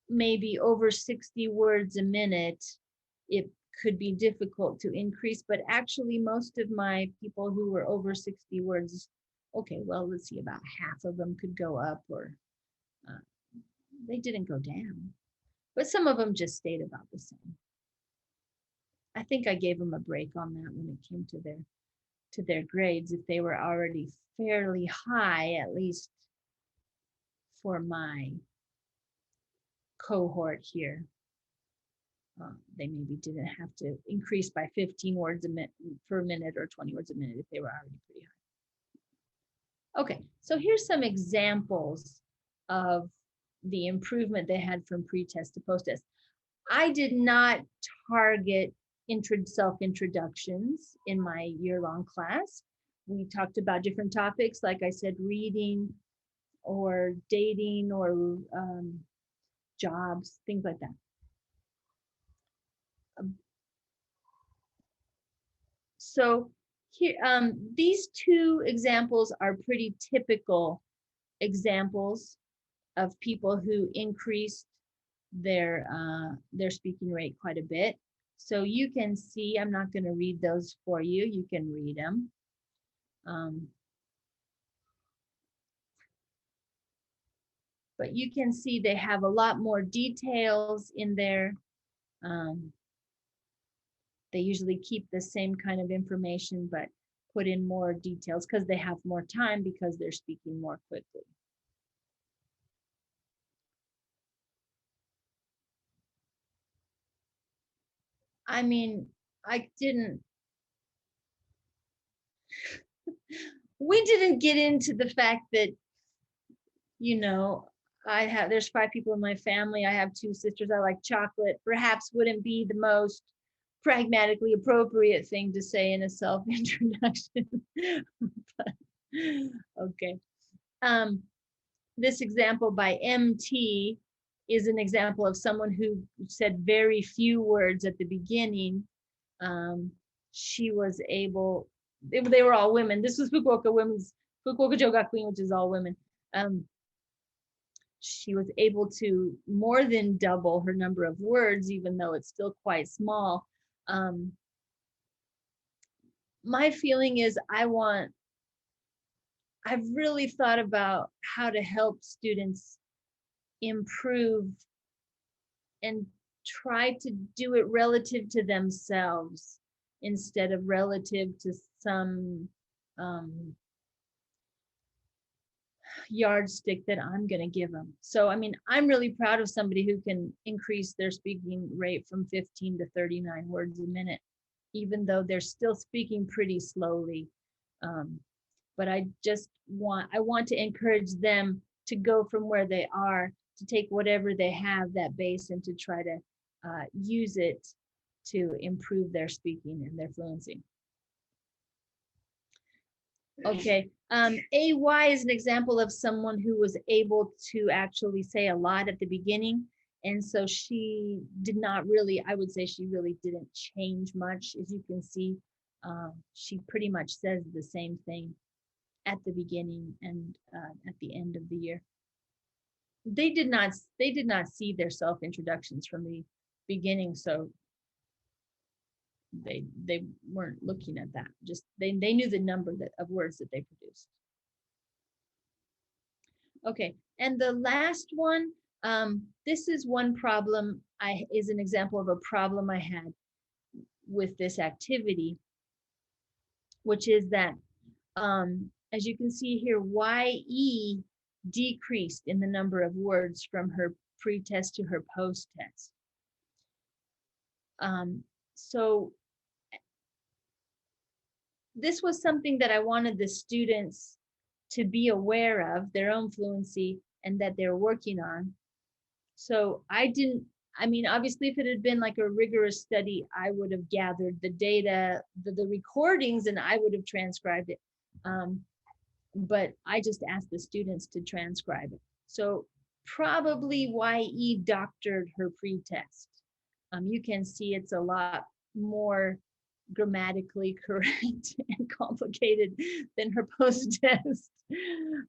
maybe over 60 words a minute, it could be difficult to increase, but actually most of my people who were over 60 words, okay, well, let's see, about half of them could go up, or they didn't go down, but some of them just stayed about the same. I think I gave them a break on that when it came to their grades, if they were already fairly high, at least for my cohort here. They maybe didn't have to increase by 15 words per minute or 20 words a minute if they were already pretty high. Okay, so here's some examples of the improvement they had from pre-test to post-test. I did not target self-introductions in my year-long class. We talked about different topics, like I said, reading or dating or jobs, things like that. So here, these two examples are pretty typical examples of people who increased their speaking rate quite a bit. So you can see, I'm not going to read those for you. You can read them. But you can see they have a lot more details in there. They usually keep the same kind of information, but put in more details because they have more time because they're speaking more quickly. I mean, we didn't get into the fact that, you know, there's 5 people in my family. I have 2 sisters. I like chocolate. Perhaps wouldn't be the most pragmatically appropriate thing to say in a self-introduction. Okay. This example by MT is an example of someone who said very few words at the beginning. She was able, they were all women. This was Fukuoka Jo Gakuin, which is all women. She was able to more than double her number of words, even though it's still quite small. My feeling is I've really thought about how to help students improve and try to do it relative to themselves instead of relative to some yardstick that I'm going to give them. So, I mean, I'm really proud of somebody who can increase their speaking rate from 15 to 39 words a minute, even though they're still speaking pretty slowly. But I want to encourage them to go from where they are, to take whatever they have, that base, and to try to use it to improve their speaking and their fluency. Okay, AY is an example of someone who was able to actually say a lot at the beginning. And so she did not really, I would say she really didn't change much. As you can see, she pretty much says the same thing at the beginning and at the end of the year. They did not see their self-introductions from the beginning, so they weren't looking at that. Just they knew the number of words that they produced. Okay, and the last one, this is one problem is an example of a problem I had with this activity, which is that as you can see here, YE decreased in the number of words from her pre-test to her post-test. So this was something that I wanted the students to be aware of, their own fluency, and that they're working on. So I mean, obviously, if it had been like a rigorous study, I would have gathered the data, the recordings, and I would have transcribed it. But I just asked the students to transcribe it. So probably YE doctored her pre-test. You can see it's a lot more grammatically correct and complicated than her post-test.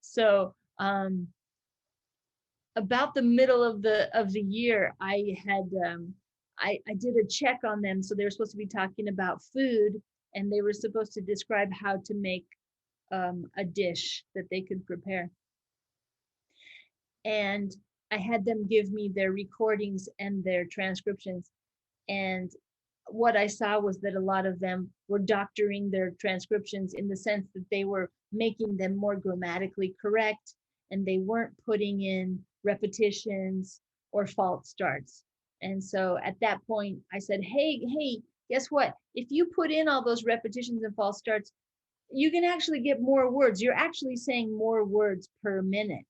So about the middle of the year, I did a check on them. So they were supposed to be talking about food, and they were supposed to describe how to make a dish that they could prepare. And I had them give me their recordings and their transcriptions. And what I saw was that a lot of them were doctoring their transcriptions in the sense that they were making them more grammatically correct, and they weren't putting in repetitions or false starts. And so at that point, I said, hey, guess what? If you put in all those repetitions and false starts, you can actually get more words. You're actually saying more words per minute.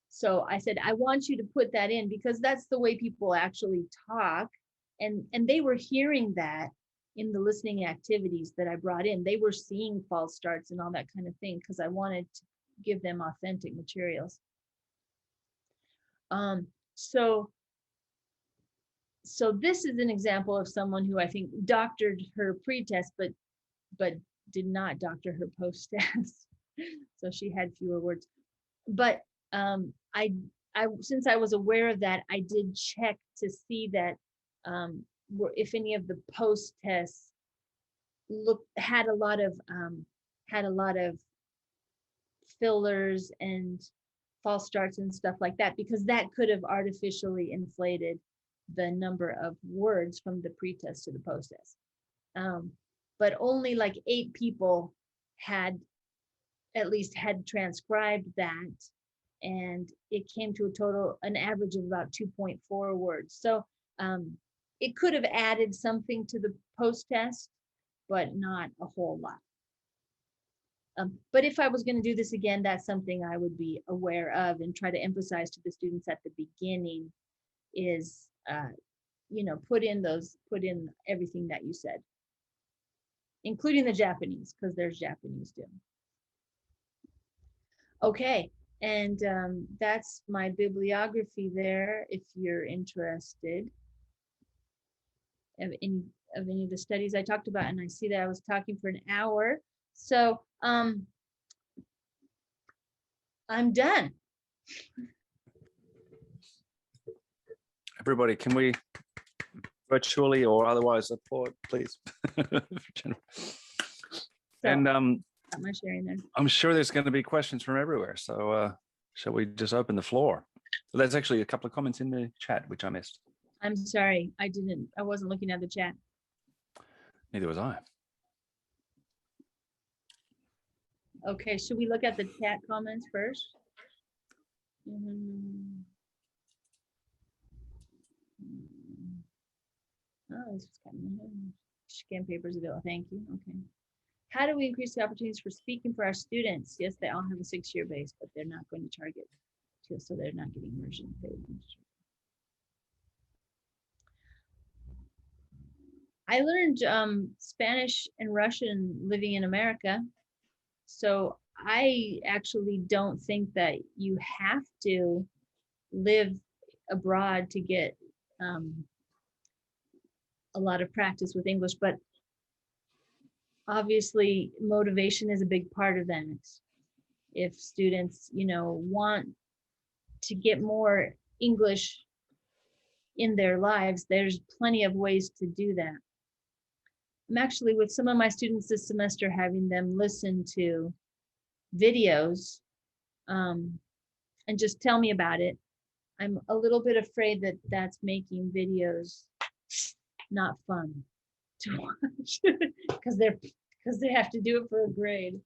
So I said, I want you to put that in because that's the way people actually talk. And they were hearing that in the listening activities that I brought in. They were seeing false starts and all that kind of thing because I wanted to give them authentic materials. So this is an example of someone who I think doctored her pre-test, but did not doctor her post-test. So she had fewer words. But since I was aware of that, I did check to see that if any of the post-tests had a lot of fillers and false starts and stuff like that, because that could have artificially inflated the number of words from the pre-test to the post-test. But only like 8 people had transcribed that, and it came to an average of about 2.4 words. So it could have added something to the post-test, but not a whole lot. But if I was going to do this again, that's something I would be aware of and try to emphasize to the students at the beginning is, put in everything that you said, including the Japanese, because there's Japanese too. Okay, and that's my bibliography there if you're interested of any of the studies I talked about. And I see that I was talking for an hour, so I'm done. Everybody, can we virtually or otherwise applaud, please? And got my sharing there. I'm sure there's going to be questions from everywhere. So shall we just open the floor? So there's actually a couple of comments in the chat, which I missed. I'm sorry, I wasn't looking at the chat. Neither was I. Okay, should we look at the chat comments first? Oh, this is kind of scan papers available. Thank you. Okay. How do we increase the opportunities for speaking for our students? Yes, they all have a 6-year base, but they're not going to target, so they're not getting immersion. I learned Spanish and Russian living in America. So I actually don't think that you have to live abroad to get a lot of practice with English, but obviously motivation is a big part of that. If students, want to get more English in their lives, there's plenty of ways to do that. I'm actually with some of my students this semester having them listen to videos and just tell me about it. I'm a little bit afraid that that's making videos not fun to watch because they have to do it for a grade.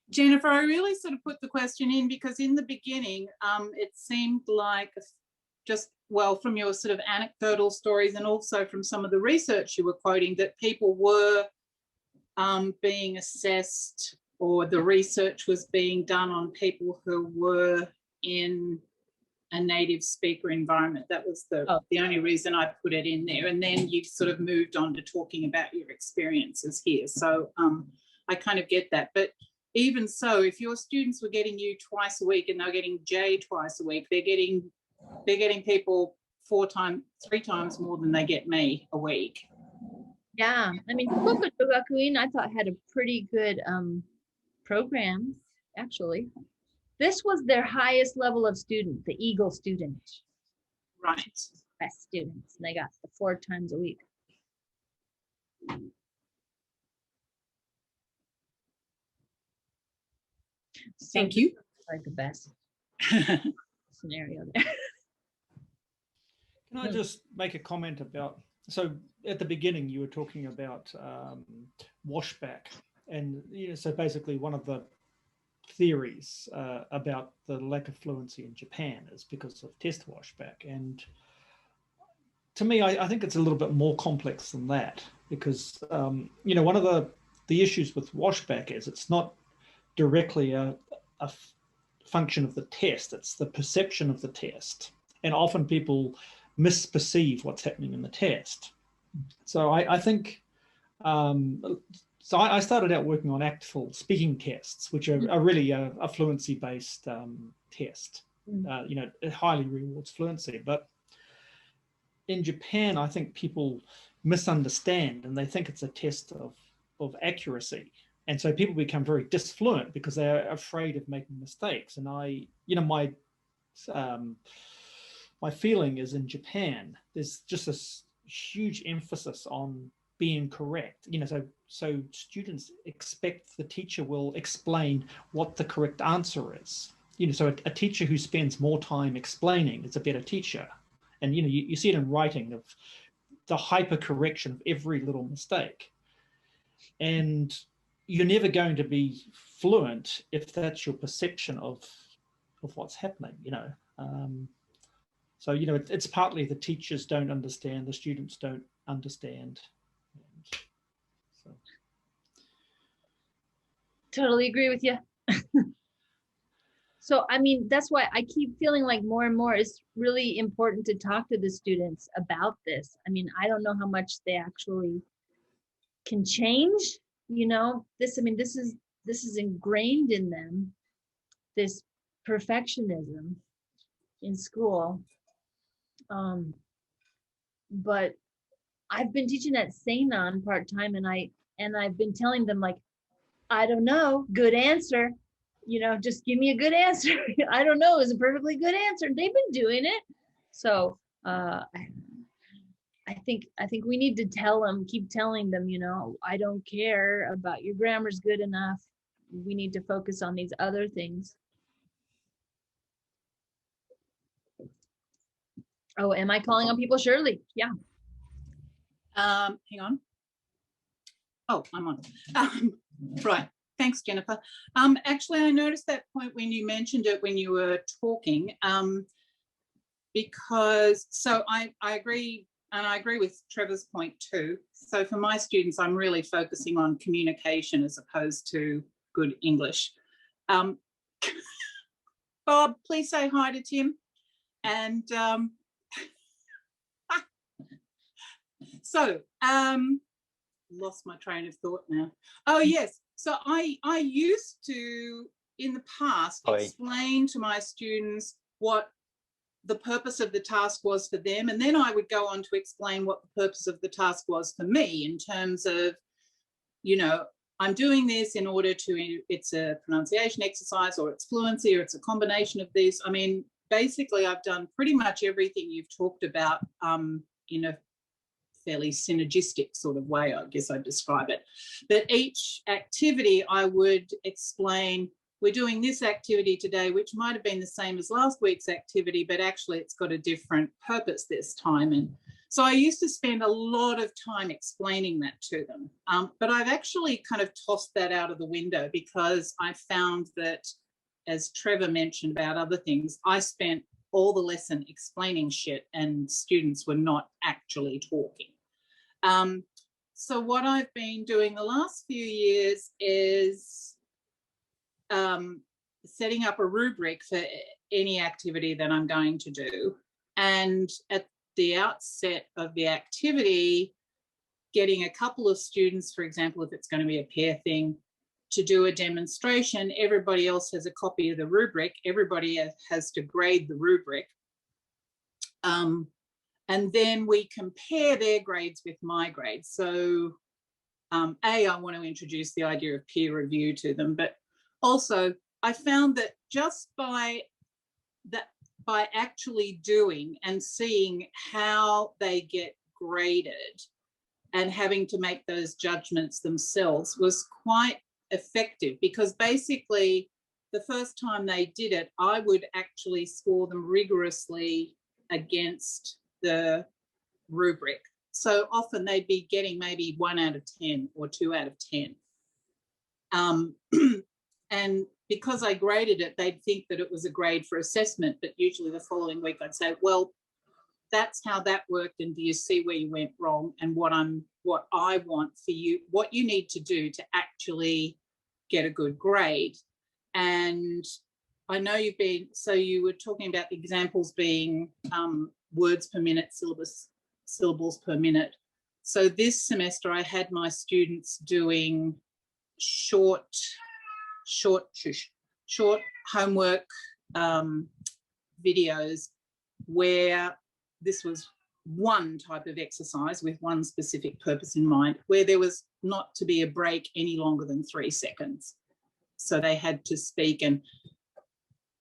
Jennifer, I really sort of put the question in because in the beginning, it seemed like just, well, from your sort of anecdotal stories and also from some of the research you were quoting, that people were being assessed, or the research was being done on people who were in a native speaker environment. That was the only reason I put it in there. And then you sort of moved on to talking about your experiences here. So I kind of get that. But even so, if your students were getting you twice a week and they're getting Jay twice a week, they're getting people 3 times more than they get me a week. Yeah, I mean, Fukuoka Jo Gakuin, I thought had a pretty good program, actually. This was their highest level of student, the Eagle student. Right. Best students, and they got 4 times a week. So thank you. Like the best scenario there. Can I just make a comment about, so at the beginning you were talking about washback, and so basically one of the theories about the lack of fluency in Japan is because of test washback. And to me, I think it's a little bit more complex than that, because one of the issues with washback is it's not directly a function of the test, it's the perception of the test, and often people misperceive what's happening in the test. So I think so I started out working on actual speaking tests, which are really a fluency-based test. It highly rewards fluency. But in Japan, I think people misunderstand and they think it's a test of accuracy. And so people become very disfluent because they're afraid of making mistakes. And my feeling is in Japan, there's just this huge emphasis on being correct. So students expect the teacher will explain what the correct answer is. So a teacher who spends more time explaining is a better teacher. And you see it in writing of the hyper correction of every little mistake. And you're never going to be fluent if that's your perception of what's happening. So it's partly the teachers don't understand, the students don't understand. So. Totally agree with you. So, I mean, that's why I keep feeling like more and more it's really important to talk to the students about this. I mean, I don't know how much they actually can change, you know, this, I mean, this is ingrained in them, this perfectionism in school. But I've been teaching at Seinan part-time, and I've been telling them, like, I don't know, good answer. You know, just give me a good answer. I don't know, is a perfectly good answer. They've been doing it. So I think we need to keep telling them, you know, I don't care about your grammar's good enough. We need to focus on these other things. Oh, am I calling on people? Shirley, yeah. Hang on. Oh, I'm on. Right. Thanks, Jennifer. Actually, I noticed that point when you mentioned it when you were talking, because so I agree, and I agree with Trevor's point too. So for my students, I'm really focusing on communication as opposed to good English. Bob, please say hi to Tim. And so lost my train of thought now. Oh yes, so I used to in the past explain to my students what the purpose of the task was for them, and then I would go on to explain what the purpose of the task was for me in terms of, you know, I'm doing this in order to, it's a pronunciation exercise, or it's fluency, or it's a combination of these. I mean, basically I've done pretty much everything you've talked about in a fairly synergistic sort of way, I guess I'd describe it. But each activity I would explain, we're doing this activity today, which might have been the same as last week's activity, but actually it's got a different purpose this time. And so I used to spend a lot of time explaining that to them. But I've actually kind of tossed that out of the window because I found that, as Trevor mentioned about other things, I spent all the lesson explaining shit and students were not actually talking. So what I've been doing the last few years is setting up a rubric for any activity that I'm going to do. And at the outset of the activity, getting a couple of students, for example, if it's going to be a pair thing, to do a demonstration. Everybody else has a copy of the rubric. Everybody has to grade the rubric. And then we compare their grades with my grades. So I want to introduce the idea of peer review to them, but also I found that just by actually doing and seeing how they get graded and having to make those judgments themselves was quite effective, because basically the first time they did it, I would actually score them rigorously against the rubric. So often they'd be getting maybe 1 out of 10 or 2 out of 10. And because I graded it, they'd think that it was a grade for assessment, but usually the following week I'd say, well, that's how that worked, and do you see where you went wrong, and what I want for you, what you need to do to actually get a good grade. And I know you were talking about the examples being words per minute, syllables per minute. So this semester I had my students doing short homework videos where this was one type of exercise with one specific purpose in mind, where there was not to be a break any longer than 3 seconds. So they had to speak, and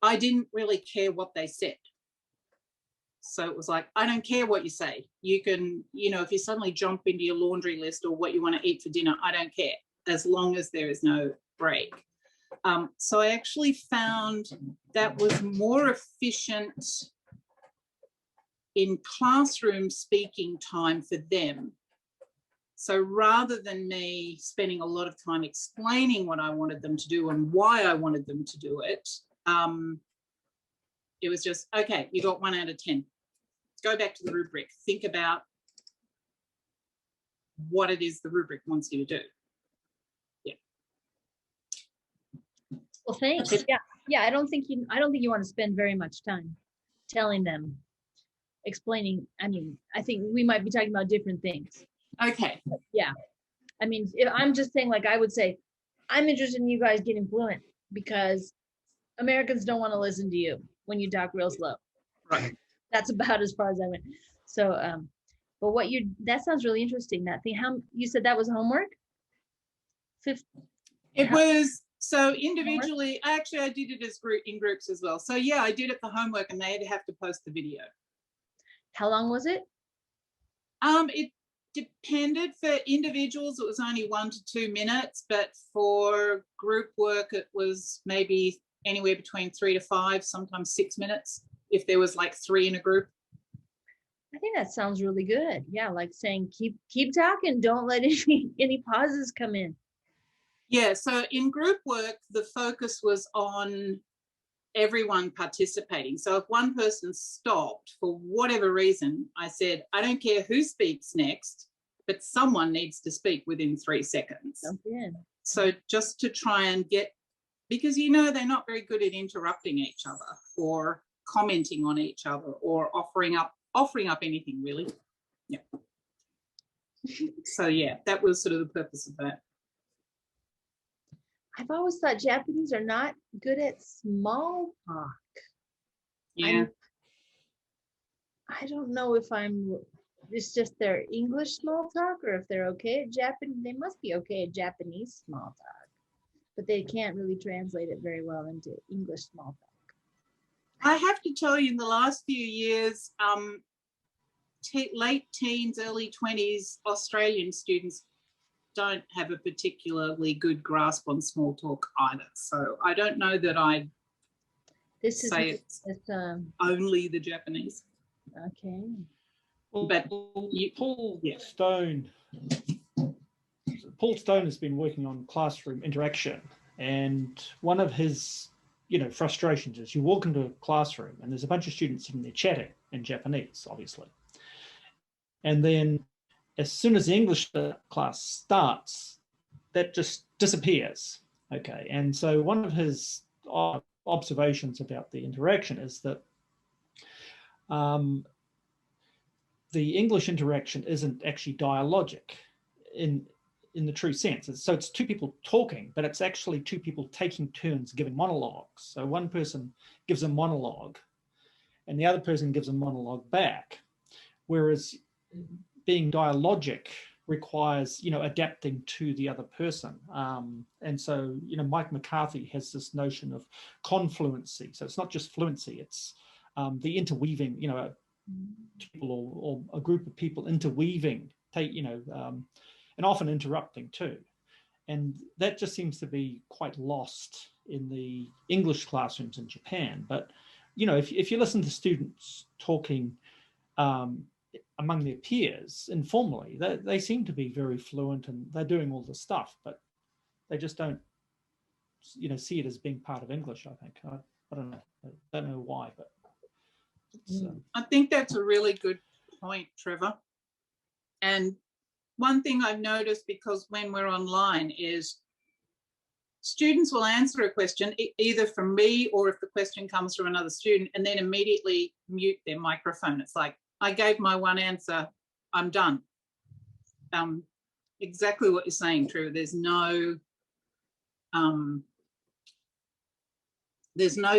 I didn't really care what they said. So it was like, I don't care what you say. You can, you know, if you suddenly jump into your laundry list or what you want to eat for dinner, I don't care, as long as there is no break. So I actually found that was more efficient in classroom speaking time for them. So rather than me spending a lot of time explaining what I wanted them to do and why I wanted them to do it, it was just, okay, you got 1 out of 10. Go back to the rubric. Think about what it is the rubric wants you to do. Yeah. Well, thanks. Yeah. Yeah, I don't think you want to spend very much time telling them, explaining. I mean, I think we might be talking about different things. Okay. Yeah. I mean, if I'm just saying, like, I would say, I'm interested in you guys getting fluent because Americans don't want to listen to you when you talk real slow. Right. That's about as far as I went. So, but that sounds really interesting. That thing, how you said that was homework? It was, so individually, actually I did it as in groups as well. So yeah, I did it for homework and they'd have to post the video. How long was it? It depended. For individuals, it was only 1 to 2 minutes, but for group work, it was maybe anywhere between 3 to 5, sometimes 6 minutes, if there was like 3 in a group. I think that sounds really good. Yeah, like saying keep talking, don't let any pauses come in. Yeah, so in group work, the focus was on everyone participating. So if one person stopped for whatever reason, I said, I don't care who speaks next, but someone needs to speak within 3 seconds. Okay. So just to try and get, because they're not very good at interrupting each other or commenting on each other or offering up anything really. Yeah. So yeah, that was sort of the purpose of that. I've always thought Japanese are not good at small talk. Yeah. I don't know if it's just their English small talk or if they're okay at Japanese. They must be okay at Japanese small talk, but they can't really translate it very well into English small talk. I have to tell you, in the last few years, late teens, early 20s Australian students don't have a particularly good grasp on small talk either. So I don't know that I'd say it's only the Japanese. Okay. Well, But Paul Stone has been working on classroom interaction, and one of his frustrations is you walk into a classroom and there's a bunch of students sitting there chatting in Japanese, obviously, and then as soon as the English class starts, that just disappears. Okay, and so one of his observations about the interaction is that the English interaction isn't actually dialogic in the true sense. So it's two people talking, but it's actually two people taking turns giving monologues. So one person gives a monologue and the other person gives a monologue back. Whereas being dialogic requires, adapting to the other person. And so, Mike McCarthy has this notion of confluency. So it's not just fluency, it's the interweaving, people or a group of people interweaving, and often interrupting too. And that just seems to be quite lost in the English classrooms in Japan. But, if you listen to students talking among their peers informally, they seem to be very fluent and they're doing all the stuff, but they just don't, see it as being part of English, I think. I don't know. I don't know why, but I think that's a really good point, Trevor. And one thing I've noticed, because when we're online, is students will answer a question either from me or if the question comes from another student and then immediately mute their microphone. It's like, I gave my one answer, I'm done. Exactly what you're saying, Trevor. There's no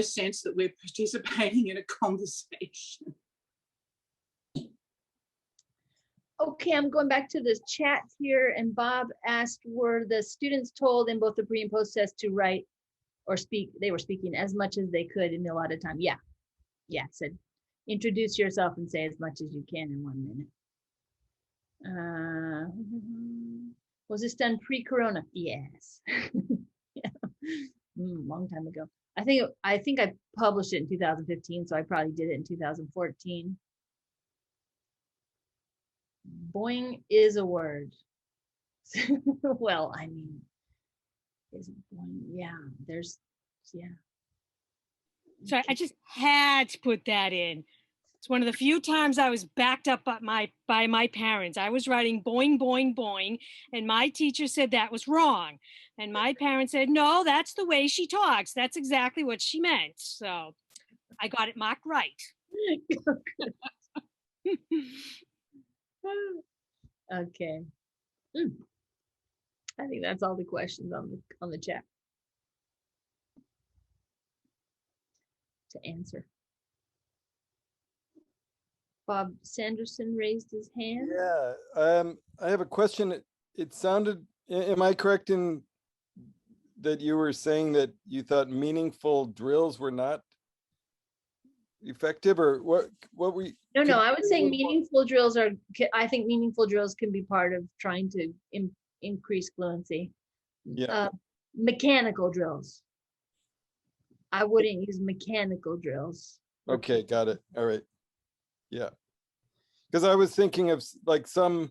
sense that we're participating in a conversation. Okay, I'm going back to this chat here, and Bob asked, were the students told in both the pre and post test to write or speak? They were speaking as much as they could in the allotted time. Yeah, said introduce yourself and say as much as you can in 1 minute. Was this done pre-corona? Yes. Yeah. Long time ago. I think I published it in 2015, so I probably did it in 2014. Boing is a word. Well, I mean, is boing? Yeah, So I just had to put that in. It's one of the few times I was backed up by my parents. I was writing boing, boing, boing, and my teacher said that was wrong. And my parents said, no, that's the way she talks. That's exactly what she meant. So I got it marked right. Okay. I think that's all the questions on the chat to answer. Bob Sanderson raised his hand. Yeah, I have a question. It sounded, am I correct in that you were saying that you thought meaningful drills were not effective, or what we? No, I would say meaningful drills are, I think meaningful drills can be part of trying to increase fluency. Yeah. Mechanical drills. I wouldn't use mechanical drills. Okay, got it. All right. Yeah. Because I was thinking of like some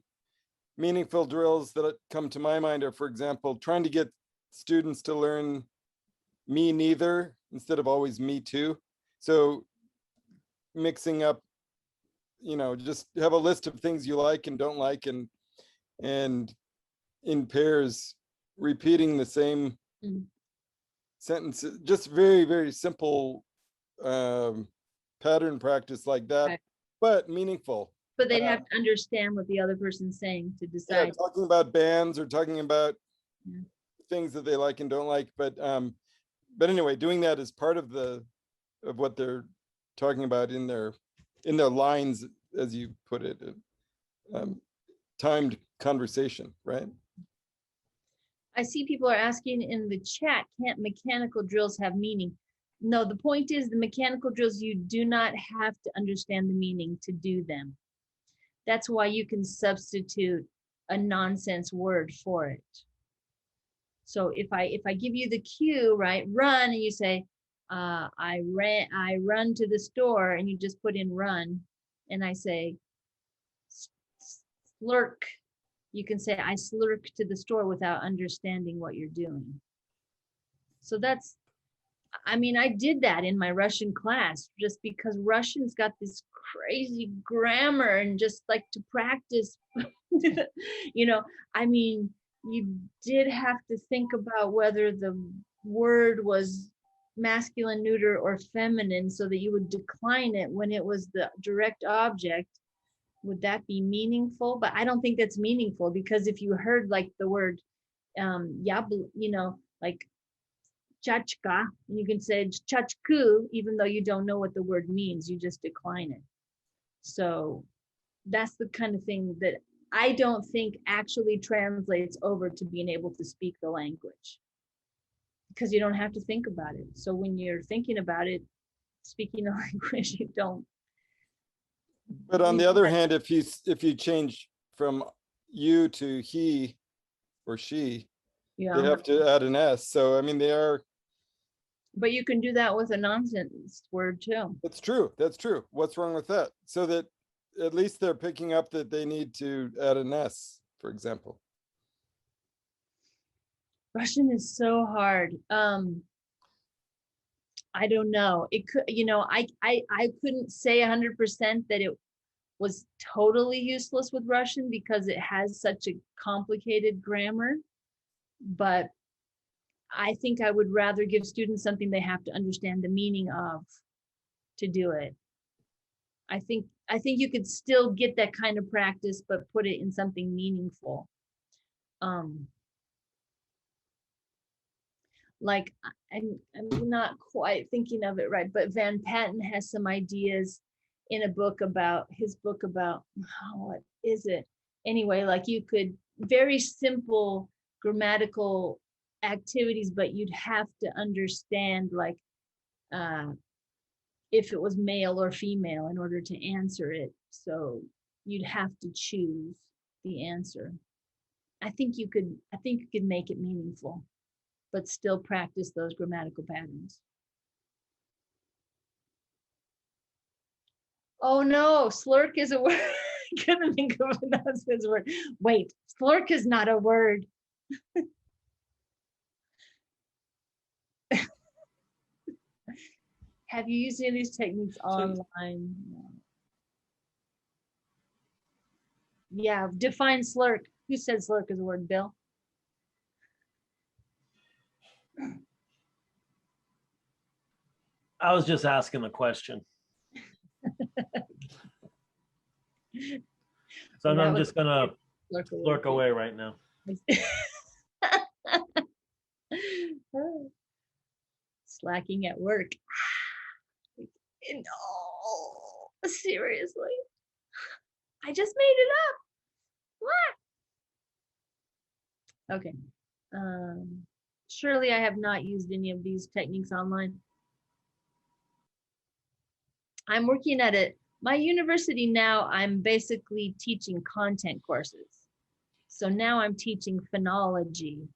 meaningful drills that come to my mind are, for example, trying to get students to learn me neither instead of always me too. So mixing up, just have a list of things you like and don't like, and in pairs repeating the same sentences, just very, very simple pattern practice like that, right. But meaningful. But they'd have to understand what the other person's saying to decide. Yeah, talking about bands or talking about things that they like and don't like, but anyway, doing that is part of what they're talking about in their lines, as you put it, timed conversation, right? I see people are asking in the chat, can't mechanical drills have meaning? No, the point is the mechanical drills, you do not have to understand the meaning to do them. That's why you can substitute a nonsense word for it. So if I give you the cue, right, run, and you say, I run to the store, and you just put in run, and I say, slurk. You can say, I slurk to the store without understanding what you're doing. So that's, I mean, I did that in my Russian class just because Russian's got this crazy grammar, and just like to practice, I mean, you did have to think about whether the word was masculine, neuter, or feminine so that you would decline it when it was the direct object. Would that be meaningful? But I don't think that's meaningful, because if you heard like the word, like chachka, and you can say chachku, even though you don't know what the word means, you just decline it. So that's the kind of thing that I don't think actually translates over to being able to speak the language, because you don't have to think about it. So when you're thinking about it, speaking the language, you don't. But on the other hand, if you change from you to he or she, they have to add an S. So I mean, they are. But you can do that with a nonsense word too. That's true. That's true. What's wrong with that? So that at least they're picking up that they need to add an S, for example. Russian is so hard. I don't know. It could, I couldn't say 100% that it was totally useless with Russian because it has such a complicated grammar. But I think I would rather give students something they have to understand the meaning of to do it. I think you could still get that kind of practice, but put it in something meaningful. Like I'm not quite thinking of it right, but Van Patten has some ideas in his book about what is it? Anyway, like you could, very simple grammatical activities, but you'd have to understand like if it was male or female in order to answer it. So you'd have to choose the answer. I think you could make it meaningful, but still practice those grammatical patterns. Oh no, slurk is a word. I couldn't think of a nonsense word. Wait, slurk is not a word. Have you used any of these techniques online? Yeah, define slurk. Who said slurk is a word, Bill? I was just asking the question. So That I'm was just gonna Lurk lurk away right now. Slacking at work. No, seriously. I just made it up. What? Okay. Surely I have not used any of these techniques online. I'm working at it. My university now, I'm basically teaching content courses. So now I'm teaching phonology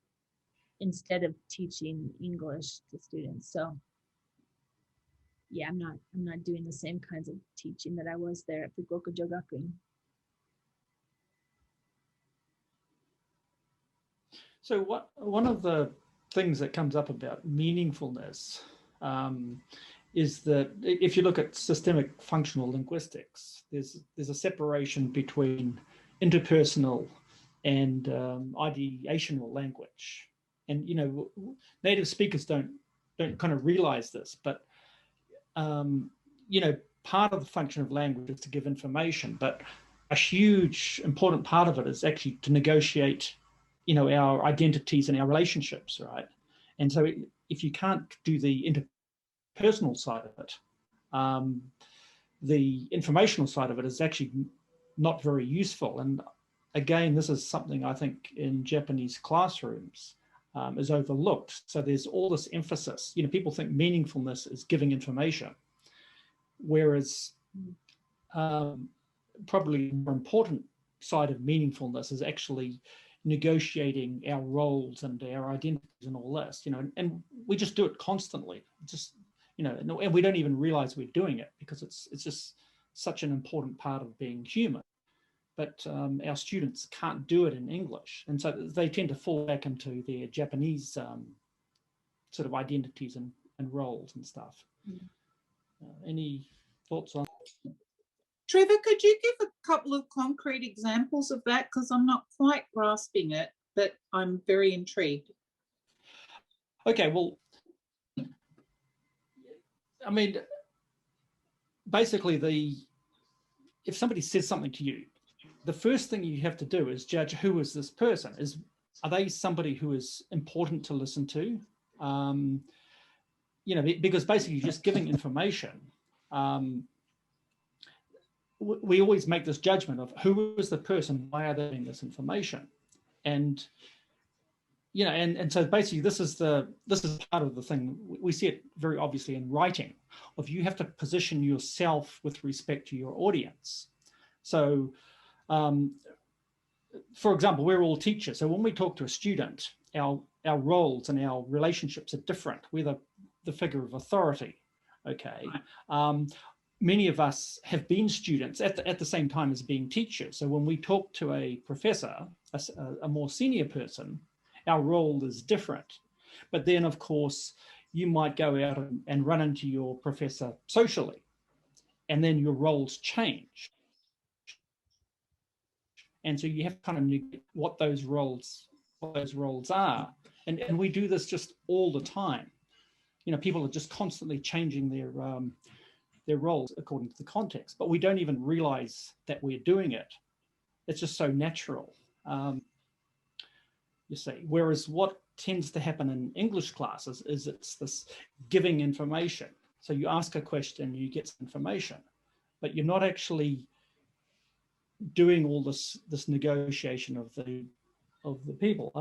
instead of teaching English to students. So yeah, I'm not doing the same kinds of teaching that I was there at Fukuoka Jo Gakuin. So one of the things that comes up about meaningfulness is that if you look at systemic functional linguistics, there's a separation between interpersonal and ideational language. And you know, native speakers don't kind of realize this, but you know, part of the function of language is to give information, but a huge important part of it is actually to negotiate, you know, our identities and our relationships, right? And so if you can't do the interpersonal side of it, the informational side of it is actually not very useful. And again, this is something I think in Japanese classrooms is overlooked. So there's all this emphasis, you know, people think meaningfulness is giving information, whereas probably the more important side of meaningfulness is actually negotiating our roles and our identities and all this, you know, and we just do it constantly, just, you know, and we don't even realize we're doing it because it's just such an important part of being human. But our students can't do it in English, and so they tend to fall back into their Japanese sort of identities and roles and stuff. Any thoughts on? Trevor, could you give a couple of concrete examples of that? Because I'm not quite grasping it, but I'm very intrigued. Okay, well, I mean, basically, if somebody says something to you, the first thing you have to do is judge who is this person. Are they somebody who is important to listen to? You know, because basically you're just giving information. We always make this judgment of who is the person, why are they giving this information, and you know, and so basically this is part of the thing. We see it very obviously in writing, of you have to position yourself with respect to your audience. So, for example, we're all teachers, so when we talk to a student, our roles and our relationships are different. We're the figure of authority. Okay. Many of us have been students at the same time as being teachers. So when we talk to a professor, a more senior person, our role is different. But then, of course, you might go out and run into your professor socially, and then your roles change. And so you have to kind of negate what those roles are. And we do this just all the time. You know, people are just constantly changing their roles according to the context, but we don't even realize that we're doing it. It's just so natural, you see. Whereas what tends to happen in English classes is it's this giving information. So you ask a question, you get some information, but you're not actually doing all this negotiation of the people.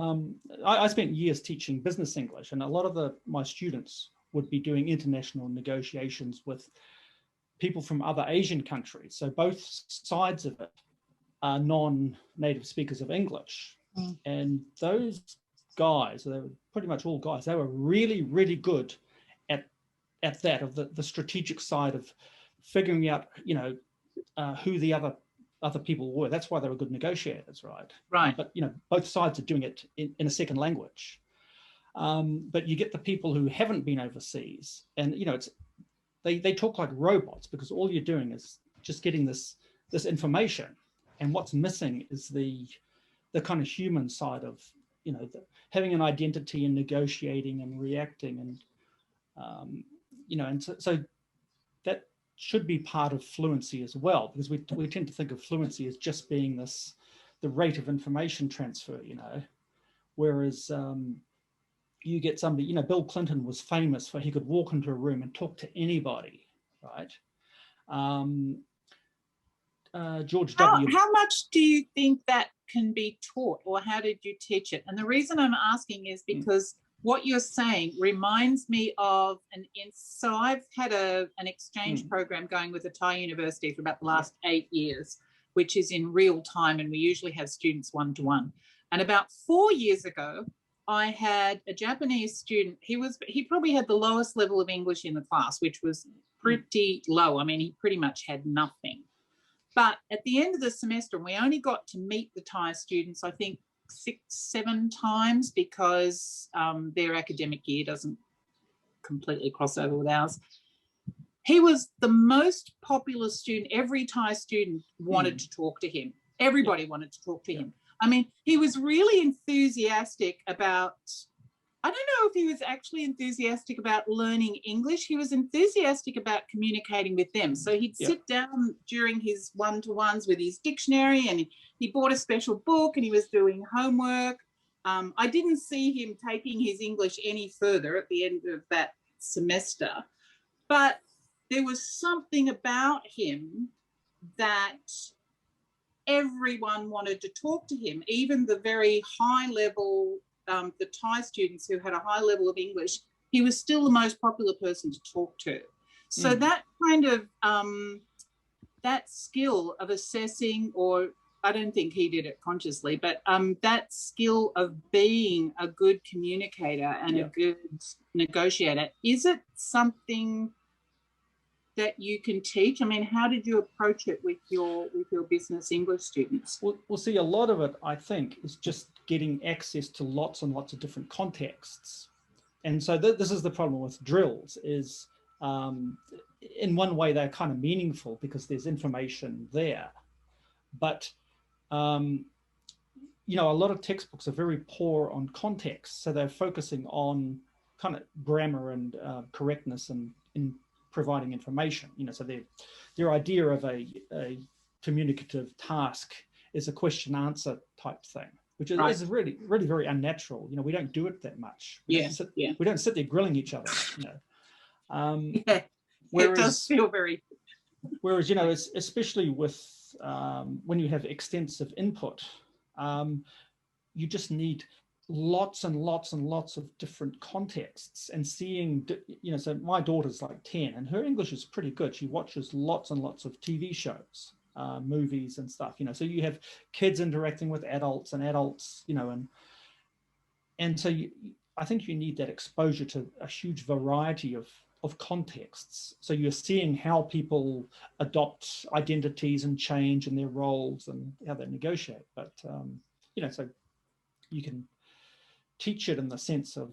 I spent years teaching business English, and a lot of my students would be doing international negotiations with people from other Asian countries. So both sides of it are non-native speakers of English. And those guys, they were pretty much all guys, they were really, really good at that, of the strategic side of figuring out, you know, who the other people were. That's why they were good negotiators, right? Right. But, you know, both sides are doing it in a second language. But you get the people who haven't been overseas, and, you know, they talk like robots, because all you're doing is just getting this information, and what's missing is the kind of human side of you know, having an identity and negotiating and reacting, and you know, and so that should be part of fluency as well, because we tend to think of fluency as just being the rate of information transfer, you know, whereas you get somebody, you know, Bill Clinton was famous for he could walk into a room and talk to anybody, right? George W. How much do you think that can be taught, or how did you teach it? And the reason I'm asking is because what you're saying reminds me of so I've had an exchange program going with a Thai university for about the last 8 years, which is in real time, and we usually have students one-to-one. And about 4 years ago, I had a Japanese student. He probably had the lowest level of English in the class, which was pretty low. I mean, he pretty much had nothing. But at the end of the semester, we only got to meet the Thai students, I think 6, 7 times, because their academic year doesn't completely cross over with ours. He was the most popular student. Every Thai student wanted to talk to him. Everybody wanted to talk to him. I mean, he was really enthusiastic about, I don't know if he was actually enthusiastic about learning English. He was enthusiastic about communicating with them. So he'd sit down during his one-to-ones with his dictionary, and he bought a special book, and he was doing homework. I didn't see him taking his English any further at the end of that semester, but there was something about him that everyone wanted to talk to him, even the very high level, the Thai students who had a high level of English. He was still the most popular person to talk to. So that kind of, that skill of assessing, or I don't think he did it consciously, but that skill of being a good communicator and a good negotiator, is it something that you can teach? I mean, how did you approach it with your business English students? We'll see, a lot of it, I think, is just getting access to lots and lots of different contexts. And so this is the problem with drills, is in one way they're kind of meaningful because there's information there. But, you know, a lot of textbooks are very poor on context. So they're focusing on kind of grammar and correctness and in providing information, you know, so their idea of a communicative task is a question answer type thing, which is really very unnatural. You know, we don't do it that much. We don't sit there grilling each other, you know. Whereas, it does feel very. Whereas, you know, especially with when you have extensive input, you just need lots and lots and lots of different contexts, and seeing, you know, so my daughter's like 10 and her English is pretty good. She watches lots and lots of TV shows, movies and stuff, you know, so you have kids interacting with adults and adults, you know, and so I think you need that exposure to a huge variety of contexts. So you're seeing how people adopt identities and change in their roles and how they negotiate. But, you know, so you can teach it in the sense of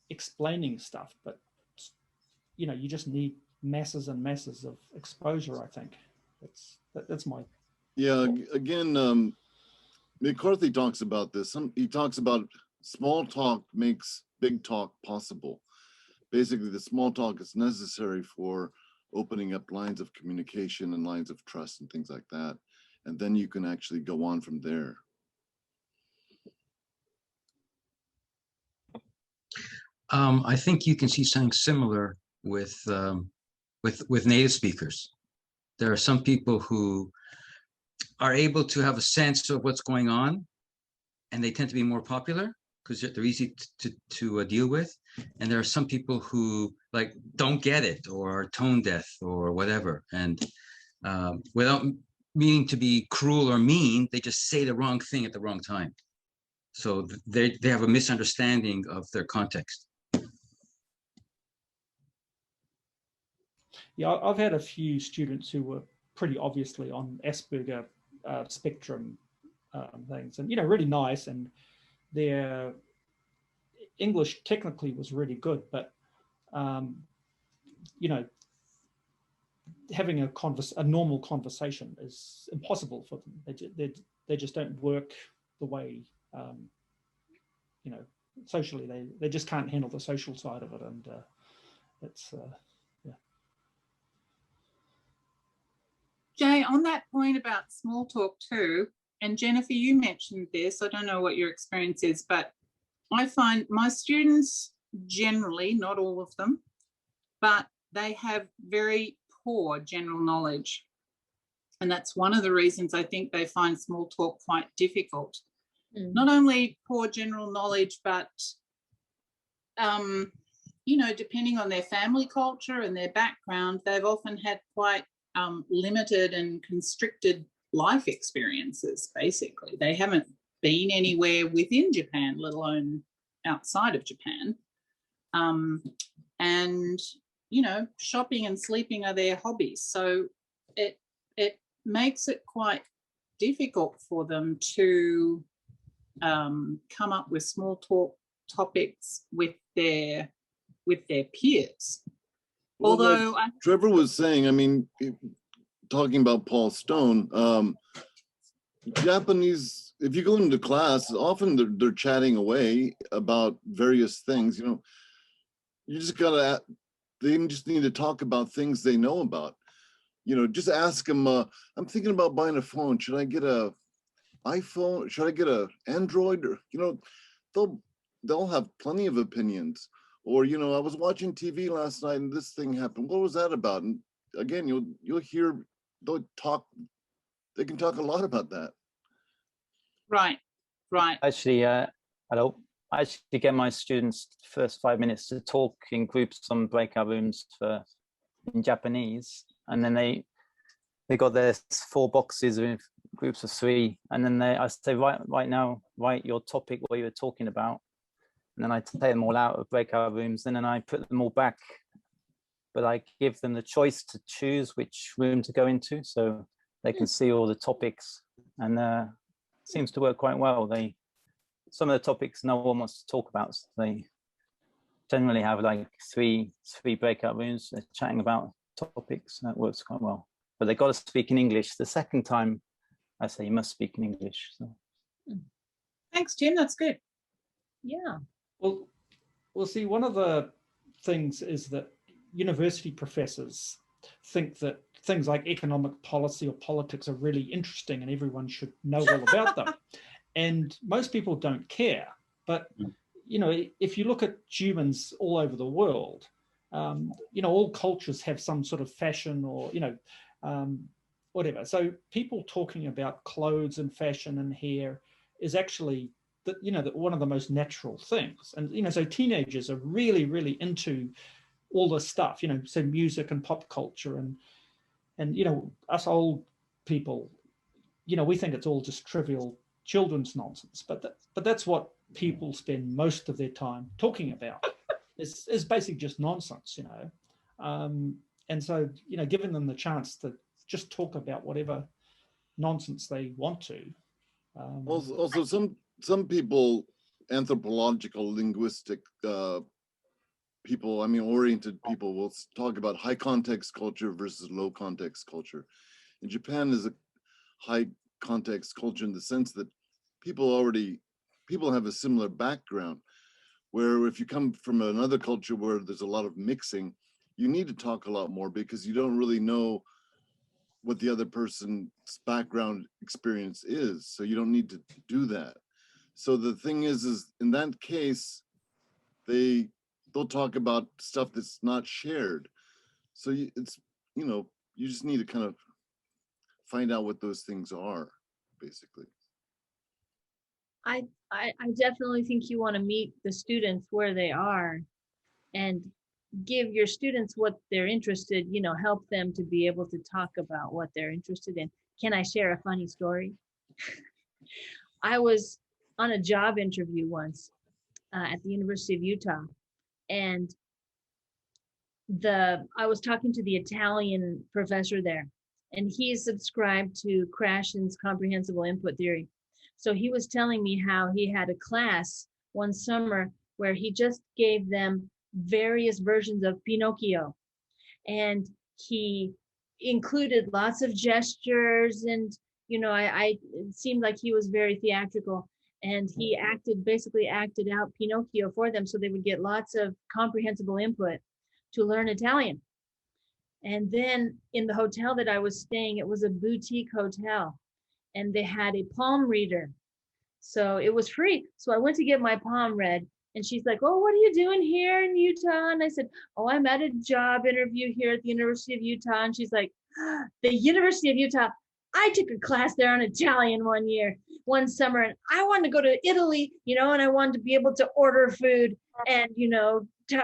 explaining stuff, but, you know, you just need masses and masses of exposure, I think. That's my... Yeah, again, McCarthy talks about this. He talks about small talk makes big talk possible. Basically, the small talk is necessary for opening up lines of communication and lines of trust and things like that. And then you can actually go on from there. I think you can see something similar with native speakers. There are some people who are able to have a sense of what's going on, and they tend to be more popular because they're easy to deal with. And there are some people who like don't get it, or are tone deaf or whatever, and without meaning to be cruel or mean, they just say the wrong thing at the wrong time. So they have a misunderstanding of their context. Yeah, I've had a few students who were pretty obviously on Asperger spectrum things, and, you know, really nice, and their English technically was really good, but, you know, having a normal conversation is impossible for them. They just don't work the way you know, socially they just can't handle the social side of it, and it's yeah. Jay, on that point about small talk too, and Jennifer, you mentioned this, I don't know what your experience is, but I find my students generally, not all of them, but they have very poor general knowledge. And that's one of the reasons I think they find small talk quite difficult. Not only poor general knowledge, but, you know, depending on their family culture and their background, they've often had quite limited and constricted life experiences, basically. They haven't been anywhere within Japan, let alone outside of Japan. And, you know, shopping and sleeping are their hobbies. So it makes it quite difficult for them to come up with small talk topics with their peers. Well, Although like Trevor was saying, I mean, talking about Paul Stone, Japanese, if you go into class, often they're chatting away about various things. You know, you just gotta, they just need to talk about things they know about. You know, just ask them, I'm thinking about buying a phone. Should I get a iPhone? Should I get a Android? Or, you know, they'll have plenty of opinions. Or, you know, I was watching TV last night and this thing happened. What was that about? And again, you'll hear, they can talk a lot about that. right. Actually, hello. I actually get my students first 5 minutes to talk in groups on breakout rooms in Japanese, and then they got their 4 boxes with groups of 3, and then I say, right now, write your topic, what you were talking about, and then I take them all out of breakout rooms, and then I put them all back, but I give them the choice to choose which room to go into, so they can see all the topics, and seems to work quite well. Some of the topics no one wants to talk about, so they generally have like three breakout rooms. They're chatting about topics. That works quite well. But they got to speak in English. The second time, I say you must speak in English. So. Thanks, Tim. That's good. Yeah. Well, see, one of the things is that university professors think that things like economic policy or politics are really interesting and everyone should know all about them. And most people don't care. But, you know, if you look at humans all over the world, you know, all cultures have some sort of fashion or, you know, whatever. So people talking about clothes and fashion and hair is actually, you know, one of the most natural things. And, you know, so teenagers are really, really into all this stuff, you know, so music and pop culture and, you know, us old people, you know, we think it's all just trivial children's nonsense, but that's what people spend most of their time talking about. Is basically just nonsense, you know. And so, you know, giving them the chance to just talk about whatever nonsense they want to. Also, some people, anthropological, linguistic people, I mean, oriented people will talk about high context culture versus low context culture. And Japan is a high context culture in the sense that people have a similar background, where if you come from another culture where there's a lot of mixing, you need to talk a lot more because you don't really know what the other person's background experience is. So you don't need to do that. So the thing is in that case, they'll talk about stuff that's not shared. So it's, you know, you just need to kind of find out what those things are, basically. I definitely think you want to meet the students where they are and give your students what they're interested, you know, help them to be able to talk about what they're interested in. Can I share a funny story? I was on a job interview once at the University of Utah, and I was talking to the Italian professor there, and he is subscribed to Krashen's comprehensible input theory. So he was telling me how he had a class one summer where he just gave them various versions of Pinocchio, and he included lots of gestures, and, you know, it seemed like he was very theatrical. and he basically acted out Pinocchio for them so they would get lots of comprehensible input to learn Italian. And then in the hotel that I was staying, it was a boutique hotel, and they had a palm reader. So it was free. So I went to get my palm read, and she's like, "Oh, what are you doing here in Utah?" And I said, "Oh, I'm at a job interview here at the University of Utah." And she's like, "The University of Utah? I took a class there on Italian one summer, and I wanted to go to Italy, and I wanted to be able to order food and, to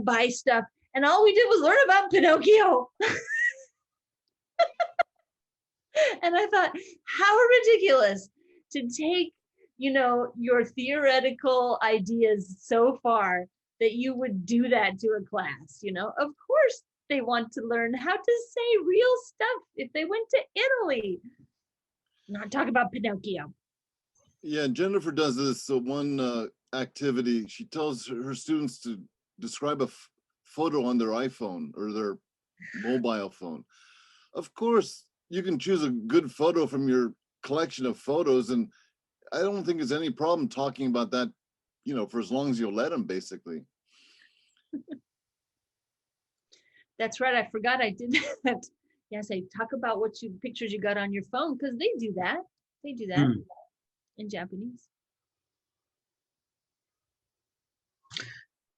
buy stuff. And all we did was learn about Pinocchio." And I thought, how ridiculous to take, your theoretical ideas so far that you would do that to a class. Of course they want to learn how to say real stuff if they went to Italy. Not talk about Pinocchio. Yeah, Jennifer does this. So one activity, she tells her students to describe a photo on their iPhone or their mobile phone. Of course, you can choose a good photo from your collection of photos, and I don't think there's any problem talking about that, for as long as you'll let them, basically. That's right. I forgot I did that. Yes, I talk about pictures you got on your phone, because they do that. They do that in Japanese.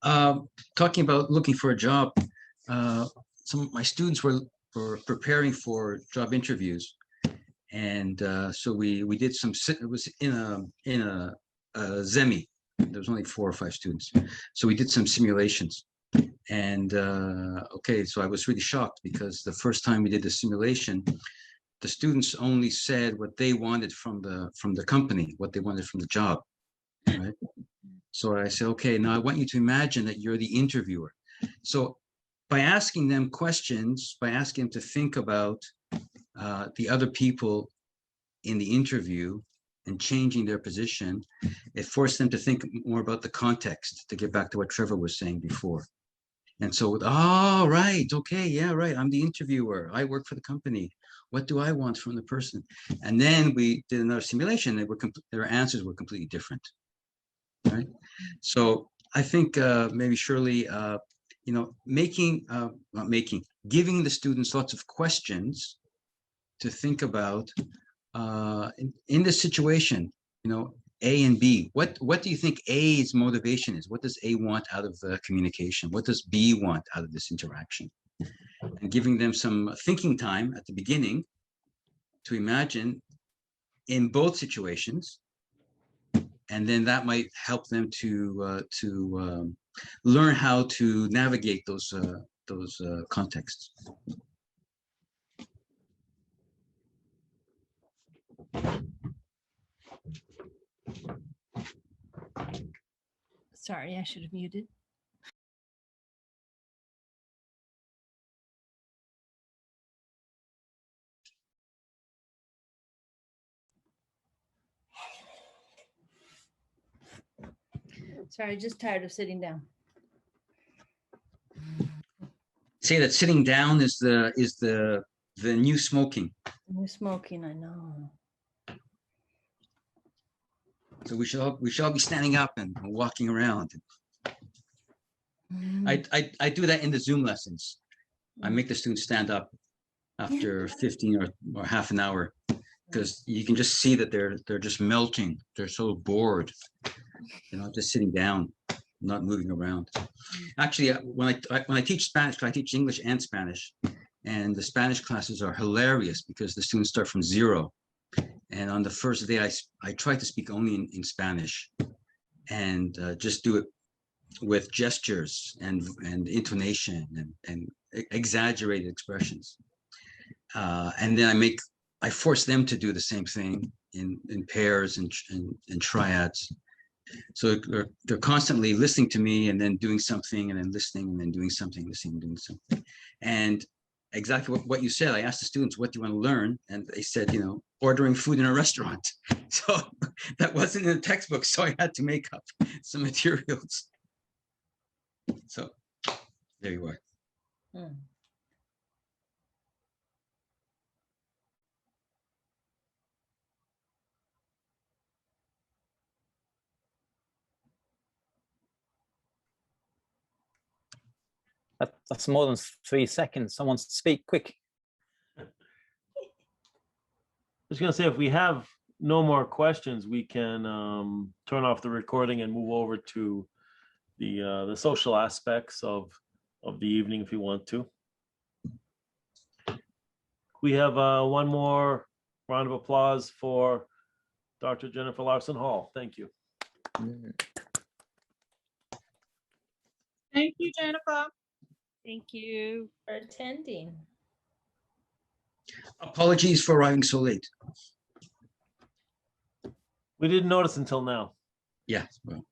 Talking about looking for a job, some of my students were preparing for job interviews, and so we did some. It was in a Zemi. There was only 4 or 5 students, so we did some simulations. And okay, so I was really shocked because the first time we did the simulation, the students only said what they wanted from the company, what they wanted from the job, right? So I said, okay, now I want you to imagine that you're the interviewer. So by asking them questions, by asking them to think about the other people in the interview and changing their position, it forced them to think more about the context, to get back to what Trevor was saying before. And so, oh, right, okay, yeah, right, I'm the interviewer. I work for the company. What do I want from the person? And then we did another simulation. Their answers were completely different, right? So I think maybe Shirley, giving the students lots of questions to think about in this situation, A and B. What do you think A's motivation is? What does A want out of the communication? What does B want out of this interaction? And giving them some thinking time at the beginning to imagine in both situations, and then that might help them to learn how to navigate those contexts. Sorry, I should have muted. Sorry, just tired of sitting down. Say that sitting down is the new smoking. New smoking, I know. So we should all be standing up and walking around. I do that in the Zoom lessons. I make the students stand up after 15 or half an hour, because you can just see that they're just melting. They're so bored, just sitting down, not moving around. Actually, when I teach Spanish, I teach English and Spanish, and the Spanish classes are hilarious because the students start from 0. And on the first day, I try to speak only in Spanish, and just do it with gestures and intonation and exaggerated expressions. And then I force them to do the same thing in pairs and triads. So they're constantly listening to me and then doing something and then listening and then doing something, listening, doing something. And exactly what you said, I asked the students, what do you want to learn? And they said, ordering food in a restaurant. So that wasn't in the textbook, so I had to make up some materials. So there you are. That's more than 3 seconds. Someone speak quick. I was going to say, if we have no more questions, we can turn off the recording and move over to the social aspects of the evening if you want to. We have one more round of applause for Dr. Jennifer Larson Hall. Thank you. Thank you, Jennifer. Thank you. For attending. Apologies for arriving so late. We didn't notice until now. Yeah, well,